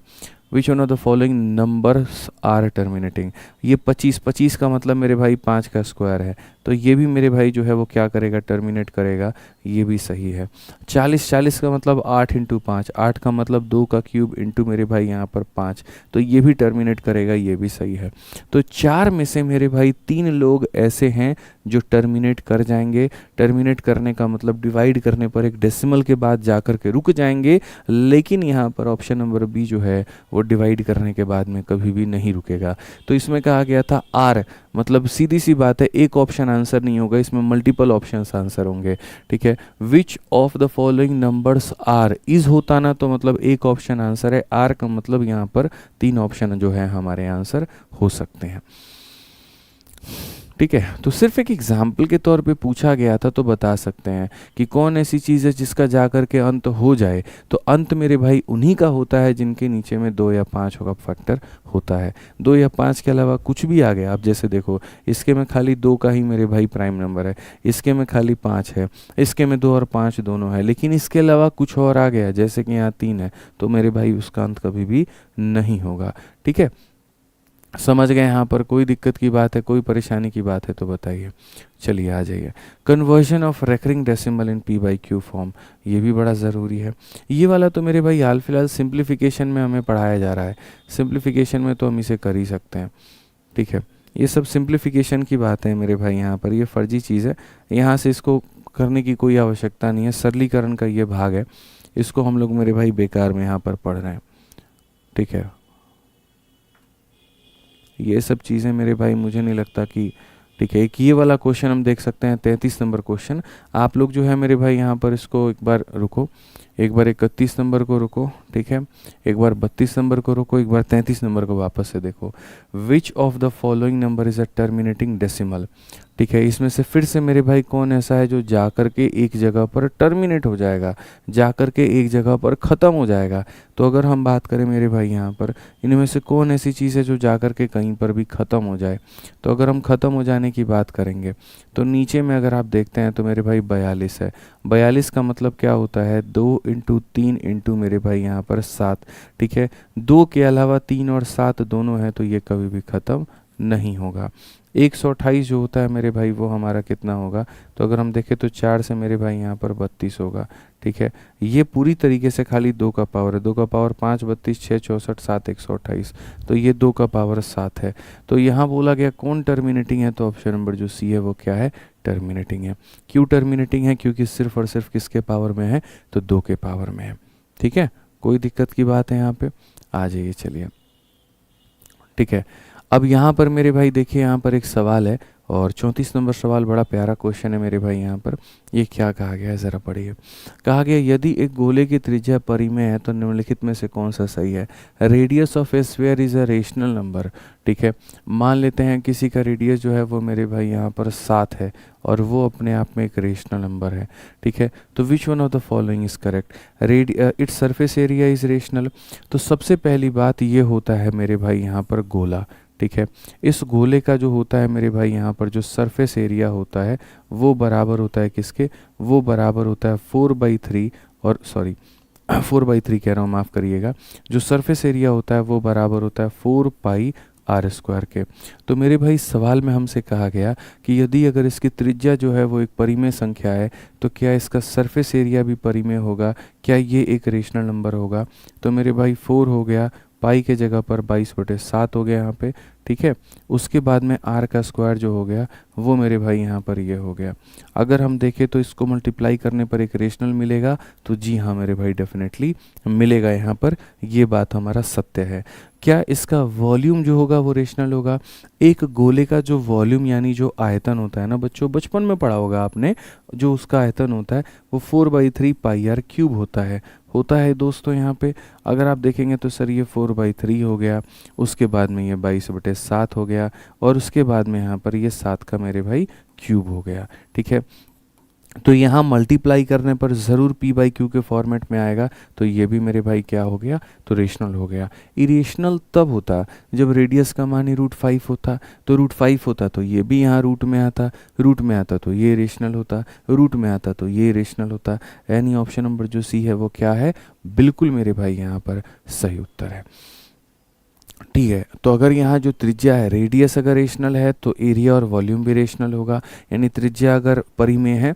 which one of the following numbers are terminating, ये 25 का मतलब मेरे भाई 5 का स्क्वायर है, तो ये भी मेरे भाई जो है वो क्या करेगा, टर्मिनेट करेगा, ये भी सही है। 40 का मतलब 8 इंटू 5, 8 का मतलब 2 का क्यूब इंटू मेरे भाई यहाँ पर 5, तो ये भी टर्मिनेट करेगा, ये भी सही है। तो 4 में से मेरे भाई 3 लोग ऐसे हैं जो टर्मिनेट कर जाएंगे। टर्मिनेट करने का मतलब डिवाइड करने पर एक डेसिमल के बाद जाकर के रुक जाएंगे, लेकिन यहाँ पर ऑप्शन नंबर बी जो है वो डिवाइड करने के बाद में कभी भी नहीं रुकेगा। तो इसमें कहा गया था आर, मतलब सीधी सी बात है एक ऑप्शन आंसर नहीं होगा, इसमें मल्टीपल ऑप्शंस आंसर होंगे, ठीक है। Which of the following numbers are, is होता ना तो मतलब एक ऑप्शन आंसर है, आर का मतलब यहाँ पर 3 ऑप्शन जो है हमारे आंसर हो सकते हैं, ठीक है। तो सिर्फ एक एग्जाम्पल के तौर पे पूछा गया था, तो बता सकते हैं कि कौन ऐसी चीज़ है जिसका जाकर के अंत हो जाए, तो अंत मेरे भाई उन्हीं का होता है जिनके नीचे में 2 या 5 का फैक्टर होता है। 2 या 5 के अलावा कुछ भी आ गया, आप जैसे देखो इसके में खाली 2 का ही मेरे भाई प्राइम नंबर है, इसके में खाली 5 है, इसके में 2 और 5 दोनों है, लेकिन इसके अलावा कुछ और आ गया जैसे कि यहाँ 3 है, तो मेरे भाई उसका अंत कभी भी नहीं होगा, ठीक है। समझ गए यहाँ पर, कोई दिक्कत की बात है, कोई परेशानी की बात है तो बताइए। चलिए आ जाइए, conversion of recurring decimal in p/q form, ये भी बड़ा ज़रूरी है। ये वाला तो मेरे भाई हाल फिलहाल सिंप्लीफिकेशन में हमें पढ़ाया जा रहा है, सिंप्लीफिकेशन में तो हम इसे कर ही सकते हैं, ठीक है। ये सब सिंप्लीफिकेशन की बात है मेरे भाई, यहाँ पर ये फर्जी चीज़ है, यहाँ से इसको करने की कोई आवश्यकता नहीं है, सरलीकरण का ये भाग है, इसको हम लोग मेरे भाई बेकार में यहाँ पर पढ़ रहे हैं, ठीक है। ये सब चीज़ें मेरे भाई मुझे नहीं लगता कि, ठीक है। एक ये वाला क्वेश्चन हम देख सकते हैं 33 नंबर क्वेश्चन, आप लोग जो है मेरे भाई यहाँ पर इसको एक बार रुको, एक बार 31 नंबर को रुको, ठीक है, एक बार 32 नंबर को रुको, एक बार 33 नंबर को वापस से देखो। विच of the following number is a terminating decimal, ठीक है। इसमें से फिर से मेरे भाई कौन ऐसा है जो जाकर के एक जगह पर टर्मिनेट हो जाएगा, जाकर के एक जगह पर ख़त्म हो जाएगा। तो अगर हम बात करें मेरे भाई यहाँ पर, इनमें से कौन ऐसी चीज़ है जो जाकर के कहीं पर भी ख़त्म हो जाए, तो अगर हम ख़त्म हो जाने की बात करेंगे तो नीचे में अगर आप देखते हैं तो मेरे भाई 42 है। 42 का मतलब क्या होता है, 2 इंटू 3 इंटू मेरे भाई यहाँ पर 7, ठीक है। 2 के अलावा 3 और 7 दोनों हैं, तो ये कभी भी ख़त्म नहीं होगा। 128 जो होता है मेरे भाई वो हमारा कितना होगा, तो अगर हम देखें तो 4 से मेरे भाई यहाँ पर 32 होगा, ठीक है। ये पूरी तरीके से खाली 2 का पावर है, 2 का पावर 5, 32, 6, 64, 7, 128, तो ये 2 का पावर 7 है। तो यहाँ बोला गया कौन टर्मिनेटिंग है, तो ऑप्शन नंबर जो सी है वो क्या है, टर्मिनेटिंग है। क्यों टर्मिनेटिंग है, क्योंकि सिर्फ और सिर्फ किसके पावर में है, तो 2 के पावर में है, ठीक है। कोई दिक्कत की बात है यहाँ पे, आ जाइए चलिए, ठीक है। अब यहाँ पर मेरे भाई देखिए, यहाँ पर एक सवाल है और 34 नंबर सवाल बड़ा प्यारा क्वेश्चन है मेरे भाई। यहाँ पर ये क्या कहा गया है ज़रा पढ़िए। कहा गया यदि एक गोले की त्रिज्या परिमेय है तो निम्नलिखित में से कौन सा सही है। Radius of A sphere is a rational number, ठीक है। मान लेते हैं किसी का रेडियस जो है वो मेरे भाई यहाँ पर 7 है और वो अपने आप में एक रेशनल नंबर है, ठीक है। तो विच one of the following is correct, its surface area is rational. तो सबसे पहली बात ये होता है मेरे भाई यहाँ पर गोला, ठीक है। इस गोले का जो होता है मेरे भाई यहाँ पर जो सरफेस एरिया होता है वो बराबर होता है किसके, वो बराबर होता है 4/3, और सॉरी 4/3 कह रहा हूँ, माफ़ करिएगा। जो सरफेस एरिया होता है वो बराबर होता है 4πr² के। तो मेरे भाई सवाल में हमसे कहा गया कि यदि अगर इसकी त्रिज्या जो है वो एक परिमेय संख्या है तो क्या इसका सरफेस एरिया भी परिमेय होगा, क्या ये एक रेशनल नंबर होगा। तो मेरे भाई 4 हो गया, पाई के जगह पर 22/7 हो गया यहाँ पे, ठीक है। उसके बाद में r का स्क्वायर जो हो गया वो मेरे भाई यहाँ पर ये हो गया। अगर हम देखें तो इसको मल्टीप्लाई करने पर एक रेशनल मिलेगा, तो जी हाँ मेरे भाई डेफिनेटली मिलेगा यहाँ पर, ये बात हमारा सत्य है। क्या इसका वॉल्यूम जो होगा वो रेशनल होगा? एक गोले का जो वॉल्यूम यानी जो आयतन होता है ना बच्चों, बचपन में पढ़ा होगा आपने, जो उसका आयतन होता है वो 4/3 पाई आर क्यूब होता है दोस्तों। यहाँ पे अगर आप देखेंगे तो सर ये 4/3 हो गया, उसके बाद में ये 22/7 हो गया, और उसके बाद में यहाँ पर ये 7 का मेरे भाई क्यूब हो गया, ठीक है। तो यहाँ मल्टीप्लाई करने पर ज़रूर p/q के फॉर्मेट में आएगा, तो ये भी मेरे भाई क्या हो गया, तो रेशनल हो गया। इरेशनल तब होता जब रेडियस का मान ही √5 होता, तो √5 होता तो ये भी यहाँ रूट में आता तो ये रेशनल होता, रूट में आता तो ये रेशनल होता। यानी ऑप्शन नंबर जो सी है वो क्या है, बिल्कुल मेरे भाई यहाँ पर सही उत्तर है, ठीक है। तो अगर यहाँ जो त्रिज्या है, रेडियस अगर रेशनल है तो एरिया और वॉल्यूम भी रेशनल होगा। यानी त्रिज्या अगर परिमेय है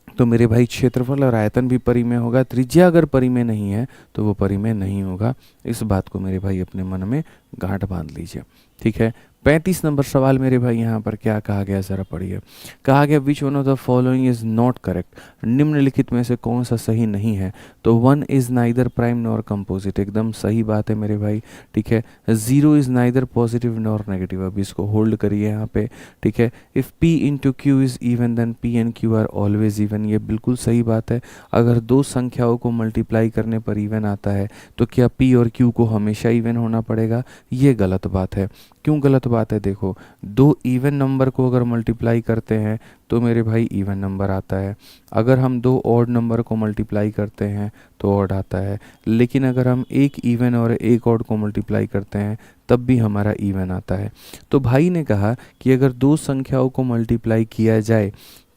तो मेरे भाई क्षेत्रफल और आयतन भी परिमेय होगा। त्रिज्या अगर परिमेय नहीं है तो वो परिमेय नहीं होगा। इस बात को मेरे भाई अपने मन में गांठ बांध लीजिए, ठीक है। 35 नंबर सवाल मेरे भाई यहाँ पर क्या कहा गया, ज़रा पढ़िए। कहा गया विच one of the following is not correct, निम्नलिखित में से कौन सा सही नहीं है। तो 1 is neither prime nor composite, एकदम सही बात है मेरे भाई, ठीक है। 0 is neither positive nor negative, अभी इसको होल्ड करिए यहाँ पे, ठीक है। If p into q is even then p and q are always even, ये बिल्कुल सही बात है। अगर दो संख्याओं को मल्टीप्लाई करने पर इवन आता है तो क्या p और q को हमेशा इवन होना पड़ेगा, ये गलत बात है। क्यों गलत बात है, देखो दो इवन नंबर को अगर मल्टीप्लाई करते हैं तो मेरे भाई इवन नंबर आता है। अगर हम दो ऑड नंबर को मल्टीप्लाई करते हैं तो ऑड आता है, लेकिन अगर हम एक इवन और एक ऑड को मल्टीप्लाई करते हैं तब भी हमारा इवन आता है। तो भाई ने कहा कि अगर दो संख्याओं को मल्टीप्लाई किया जाए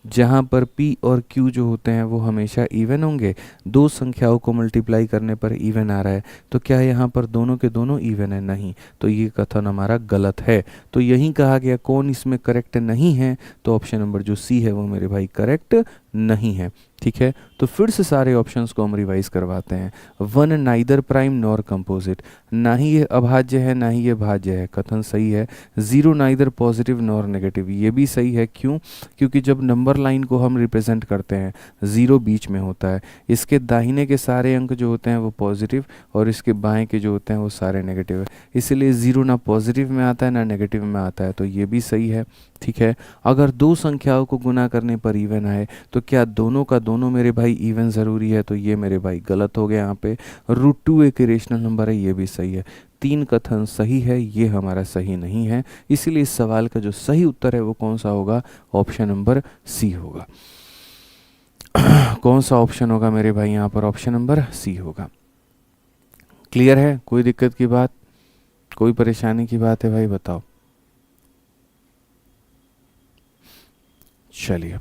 जहाँ पर p और q जो होते हैं वो हमेशा इवन होंगे, दो संख्याओं को मल्टीप्लाई करने पर इवन आ रहा है, तो क्या यहाँ पर दोनों के दोनों इवन है, नहीं, तो ये कथन हमारा गलत है। तो यही कहा गया कौन इसमें करेक्ट नहीं है, तो ऑप्शन नंबर जो सी है वो मेरे भाई करेक्ट नहीं है, ठीक है। तो फिर से सारे ऑप्शंस को हम रिवाइज करवाते हैं। 1 नाइदर प्राइम नॉर कंपोजिट, ना ही ये अभाज्य है ना ही ये भाज्य है, कथन सही है। 0 नाइदर पॉजिटिव नॉर नेगेटिव, ये भी सही है। क्यों? क्योंकि जब नंबर लाइन को हम रिप्रेजेंट करते हैं 0 बीच में होता है, इसके दाहिने के सारे अंक जो होते हैं वो पॉजिटिव और इसके बाएं के जो होते हैं वो सारे नेगेटिव है, इसलिए 0 ना पॉजिटिव में आता है ना नेगेटिव में आता है, तो ये भी सही है, ठीक है। अगर दो संख्याओं को गुना करने पर इवन आए तो क्या दोनों का दोनों मेरे भाई इवन ज़रूरी है, तो ये मेरे भाई गलत हो गया। यहाँ पे √2 एक रेशनल नंबर है, ये भी सही है। 3 कथन सही है, ये हमारा सही नहीं है, इसीलिए इस सवाल का जो सही उत्तर है वो कौन सा होगा, ऑप्शन नंबर सी होगा। कौन सा ऑप्शन होगा मेरे भाई यहाँ पर, ऑप्शन नंबर सी होगा। क्लियर है, कोई दिक्कत की बात, कोई परेशानी की बात है भाई, बताओ। चलिए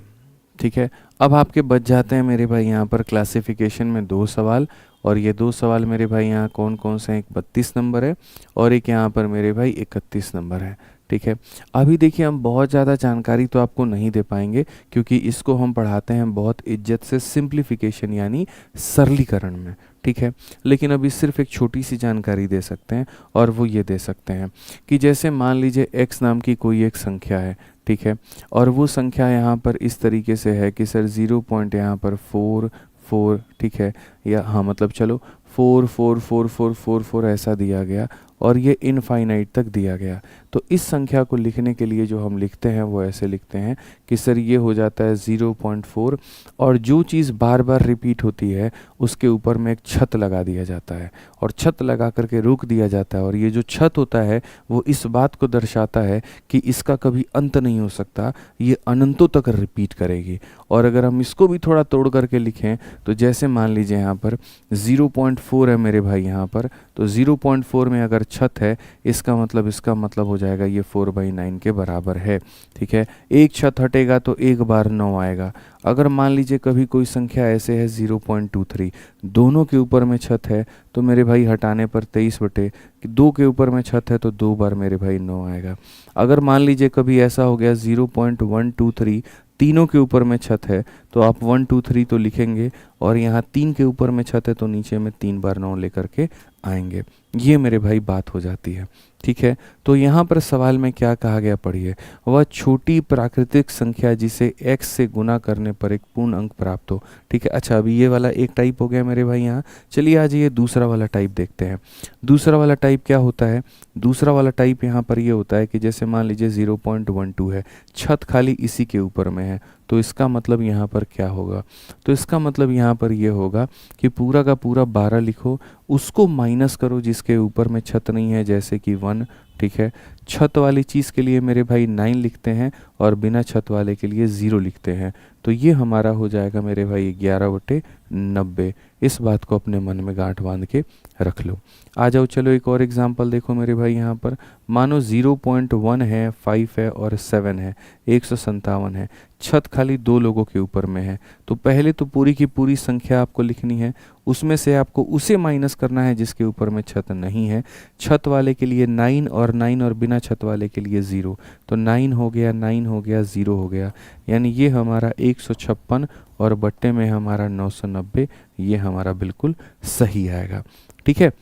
ठीक है, अब आपके बच जाते हैं मेरे भाई यहाँ पर क्लासिफिकेशन में 2 सवाल, और ये 2 सवाल मेरे भाई यहाँ कौन कौन से हैं, एक 32 नंबर है और एक यहाँ पर मेरे भाई 31 नंबर है, ठीक है। अभी देखिए हम बहुत ज़्यादा जानकारी तो आपको नहीं दे पाएंगे क्योंकि इसको हम पढ़ाते हैं बहुत इज्जत से सिंप्लीफिकेशन यानी सरलीकरण में, ठीक है। लेकिन अभी सिर्फ एक छोटी सी जानकारी दे सकते हैं और वो ये दे सकते हैं कि जैसे मान लीजिए x नाम की कोई एक संख्या है, ठीक है, और वो संख्या यहाँ पर इस तरीके से है कि सर 0 पॉइंट यहाँ पर 4 4, ठीक है, या हाँ मतलब चलो 4 4 4 4 4 4 ऐसा दिया गया और ये इनफाइनाइट तक दिया गया। तो इस संख्या को लिखने के लिए जो हम लिखते हैं वो ऐसे लिखते हैं कि सर ये हो जाता है 0.4 और जो चीज़ बार बार रिपीट होती है उसके ऊपर में एक छत लगा दिया जाता है और छत लगा करके रोक दिया जाता है, और ये जो छत होता है वो इस बात को दर्शाता है कि इसका कभी अंत नहीं हो सकता, ये अनंतों तक रिपीट करेगी। और अगर हम इसको भी थोड़ा तोड़ करके लिखें तो जैसे मान लीजिए यहाँ पर 0.4 है मेरे भाई यहाँ पर, तो 0.4 में अगर छत है इसका मतलब हो जाएगा ये 4/9 के बराबर है, ठीक है। एक छत हटेगा तो एक बार 9 आएगा। अगर मान लीजिए कभी कोई संख्या ऐसे है 0.23, दोनों के ऊपर में छत है तो मेरे भाई हटाने पर 23/2 के ऊपर में छत है तो 2 बार मेरे भाई 9 आएगा। अगर मान लीजिए कभी ऐसा हो गया 0.123, तीनों के ऊपर में छत है तो आप 1 2 3 तो लिखेंगे और यहाँ 3 के ऊपर में छत है तो नीचे में 3 बार 9 लेकर के आएंगे। ये मेरे भाई बात हो जाती है। ठीक है, तो यहाँ पर सवाल में क्या कहा गया पढ़िए, वह छोटी प्राकृतिक संख्या जिसे x से गुना करने पर एक पूर्ण अंक प्राप्त हो। ठीक है, अच्छा अभी ये वाला एक टाइप हो गया मेरे भाई यहाँ। चलिए आज ये दूसरा वाला टाइप देखते हैं। दूसरा वाला टाइप क्या होता है, दूसरा वाला टाइप यहाँ पर ये होता है कि जैसे मान लीजिए 0.12 है, छत खाली इसी के ऊपर में है, तो इसका मतलब यहाँ पर क्या होगा, तो इसका मतलब यहाँ पर ये होगा कि पूरा का पूरा 12 लिखो, उसको माइनस करो जिसके ऊपर में छत नहीं है, जैसे कि 1। ठीक है, छत वाली चीज़ के लिए मेरे भाई 9 लिखते हैं और बिना छत वाले के लिए 0 लिखते हैं, तो ये हमारा हो जाएगा मेरे भाई 11/90। इस बात को अपने मन में गांठ बांध के रख लो। आ जाओ, चलो एक और एग्जांपल देखो मेरे भाई यहाँ पर। मानो 0.1 है, 5 है और 7 है, 157 है, छत खाली 2 लोगों के ऊपर में है। तो पहले तो पूरी की पूरी संख्या आपको लिखनी है, उसमें से आपको उसे माइनस करना है जिसके ऊपर में छत नहीं है। छत वाले के लिए 9 और 9 और बिना छत वाले के लिए 0, तो 9 हो गया, 9 हो गया, 0 हो गया, यानी ये हमारा 156 और बट्टे में हमारा 990, ये हमारा बिल्कुल सही आएगा। ठीक है,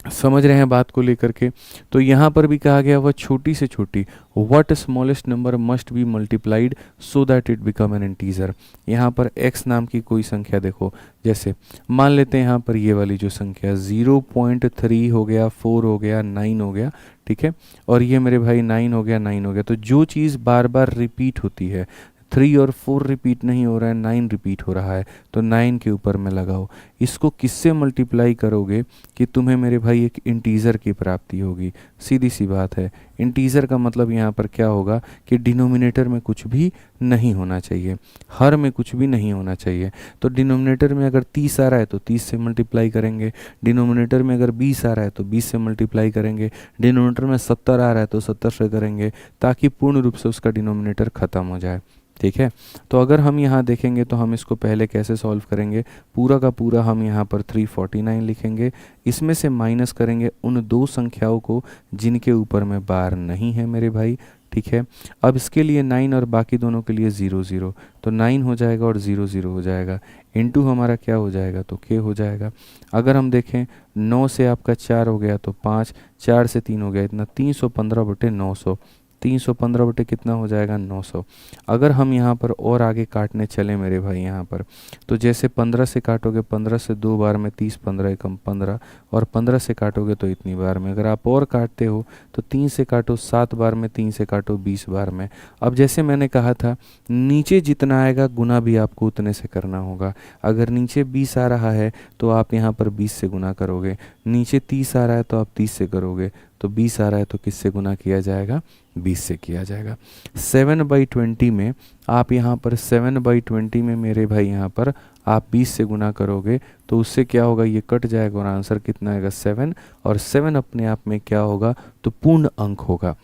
समझ रहे हैं बात को लेकर के। तो यहाँ पर भी कहा गया वह छोटी से छोटी, what smallest number must be multiplied so that it become an integer. यहाँ पर x नाम की कोई संख्या देखो, जैसे मान लेते हैं यहाँ पर ये वाली जो संख्या 0.3 हो गया, 4 हो गया, 9 हो गया। ठीक है, और ये मेरे भाई 9 हो गया, 9 हो गया, तो जो चीज़ बार बार रिपीट होती है, 3 और 4 रिपीट नहीं हो रहा है, 9 रिपीट हो रहा है, तो 9 के ऊपर में लगाओ। इसको किससे मल्टीप्लाई करोगे कि तुम्हें मेरे भाई एक इंटीजर की प्राप्ति होगी। सीधी सी बात है, इंटीजर का मतलब यहाँ पर क्या होगा कि डिनोमिनेटर में कुछ भी नहीं होना चाहिए, हर में कुछ भी नहीं होना चाहिए। तो डिनोमिनेटर में अगर 30 आ रहा है तो 30 से मल्टीप्लाई करेंगे, डिनोमिनेटर में अगर 20 आ रहा है तो 20 से मल्टीप्लाई करेंगे, डिनोमिनेटर में 70 आ रहा है तो 70 से करेंगे, ताकि पूर्ण रूप से उसका डिनोमिनेटर ख़त्म हो जाए। ठीक है, तो अगर हम यहाँ देखेंगे तो हम इसको पहले कैसे सॉल्व करेंगे, पूरा का पूरा हम यहाँ पर 349 लिखेंगे, इसमें से माइनस करेंगे उन 2 संख्याओं को जिनके ऊपर में बार नहीं है मेरे भाई। ठीक है, अब इसके लिए 9 और बाकी दोनों के लिए 0 0, तो 9 हो जाएगा और 0 0 हो जाएगा, इनटू हमारा क्या हो जाएगा, तो k हो जाएगा। अगर हम देखें 9 से आपका 4 हो गया तो 5, 4 से 3 हो गया इतना, 315/900, 315 बटे कितना हो जाएगा, 900। अगर हम यहाँ पर और आगे काटने चले मेरे भाई यहाँ पर, तो जैसे 15 से काटोगे, 15 से 2 बार में 30, 15 एकम 15, और 15 से काटोगे तो इतनी बार में। अगर आप और काटते हो तो 3 से काटो 7 बार में, 3 से काटो 20 बार में। अब जैसे मैंने कहा था, नीचे जितना आएगा गुना भी आपको उतने से करना होगा। अगर नीचे 20 आ रहा है तो आप यहाँ पर 20 से गुना करोगे, नीचे 30 आ रहा है तो आप 30 से करोगे, तो 20 आ रहा है तो किससे गुना किया जाएगा, 20 से किया जाएगा। 7/20 में आप यहाँ पर 7/20 में मेरे भाई यहाँ पर आप 20 से गुना करोगे तो उससे क्या होगा, ये कट जाएगा और आंसर कितना आएगा, 7, और 7 अपने आप में क्या होगा, तो पूर्ण अंक होगा।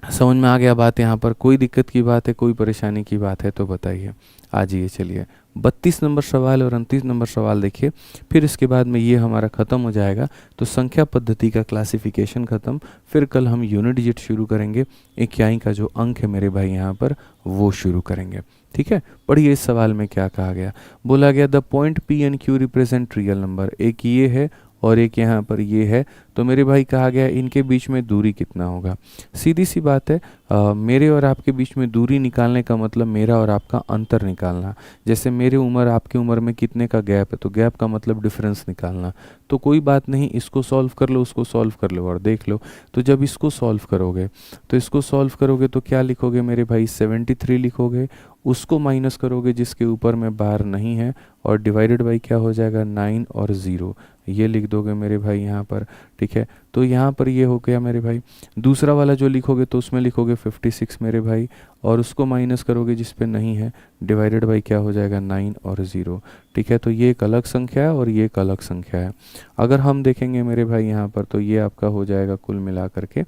समझ में आ गया बात, यहाँ पर कोई दिक्कत की बात है, कोई परेशानी की बात है तो बताइए। आ जाइए, चलिए 32 नंबर सवाल और 29 नंबर सवाल देखिए, फिर इसके बाद में ये हमारा ख़त्म हो जाएगा। तो संख्या पद्धति का क्लासिफिकेशन ख़त्म, फिर कल हम यूनिट डिजिट शुरू करेंगे, इकाई का जो अंक है मेरे भाई यहाँ पर वो शुरू करेंगे। ठीक है, पढ़िए इस सवाल में क्या कहा गया। बोला गया the point P and Q represent real number, एक ये है और एक यहाँ पर ये है, तो मेरे भाई कहा गया इनके बीच में दूरी कितना होगा। सीधी सी बात है, मेरे और आपके बीच में दूरी निकालने का मतलब मेरा और आपका अंतर निकालना। जैसे मेरे उम्र आपकी उम्र में कितने का गैप है, तो गैप का मतलब डिफरेंस निकालना। तो कोई बात नहीं, इसको सॉल्व कर लो, उसको सॉल्व कर लो और देख लो। तो जब इसको सॉल्व करोगे तो इसको सॉल्व करोगे तो क्या लिखोगे मेरे भाई, 73 लिखोगे, उसको माइनस करोगे जिसके ऊपर में बार नहीं है, और डिवाइडेड बाई क्या हो जाएगा, 9 और 0, ये लिख दोगे मेरे भाई यहाँ पर। ठीक है, तो यहाँ पर ये हो गया मेरे भाई। दूसरा वाला जो लिखोगे तो उसमें लिखोगे 56 मेरे भाई, और उसको माइनस करोगे जिस पे नहीं है, डिवाइडेड बाई क्या हो जाएगा, 9 और 0। ठीक है, तो ये एक अलग संख्या है और ये एक अलग संख्या है। अगर हम देखेंगे मेरे भाई यहाँ पर, तो ये आपका हो जाएगा कुल मिला करके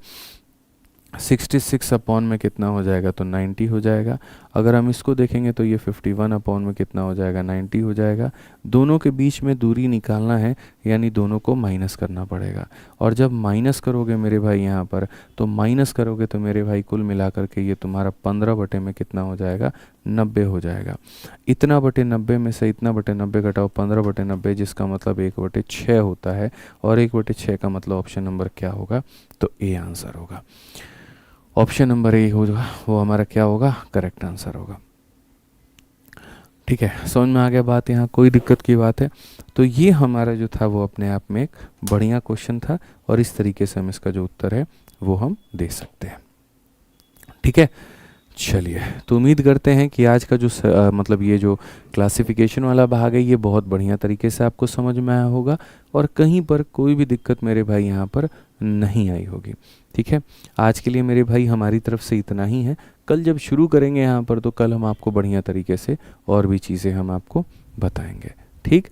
66 अपॉन में कितना हो जाएगा, तो 90 हो जाएगा। अगर हम इसको देखेंगे तो ये 51 अपॉन में कितना हो जाएगा, 90 हो जाएगा। दोनों के बीच में दूरी निकालना है, यानी दोनों को माइनस करना पड़ेगा। और जब माइनस करोगे मेरे भाई यहाँ पर, तो माइनस करोगे तो मेरे भाई कुल मिला करके ये तुम्हारा 15 बटे में कितना हो जाएगा, 90 हो जाएगा। इतना बटे 90 में से इतना बटे 90 घटाओ 15 बटे 90, जिसका मतलब 1/6 होता है, और 1/6 का मतलब ऑप्शन नंबर क्या होगा, तो ए आंसर होगा। ऑप्शन नंबर ए होगा वो हमारा क्या होगा, करेक्ट आंसर होगा। ठीक है, समझ में आ गया बात, यहाँ कोई दिक्कत की बात है। तो ये हमारा जो था वो अपने आप में एक बढ़िया क्वेश्चन था, और इस तरीके से हम इसका जो उत्तर है वो हम दे सकते हैं। ठीक है, चलिए, तो उम्मीद करते हैं कि आज का जो मतलब ये जो क्लासिफिकेशन वाला भाग है ये बहुत बढ़िया तरीके से आपको समझ में आया होगा, और कहीं पर कोई भी दिक्कत मेरे भाई यहाँ पर नहीं आई होगी। ठीक है, आज के लिए मेरे भाई हमारी तरफ से इतना ही है। कल जब शुरू करेंगे यहाँ पर, तो कल हम आपको बढ़िया तरीके से और भी चीज़ें हम आपको बताएंगे। ठीक,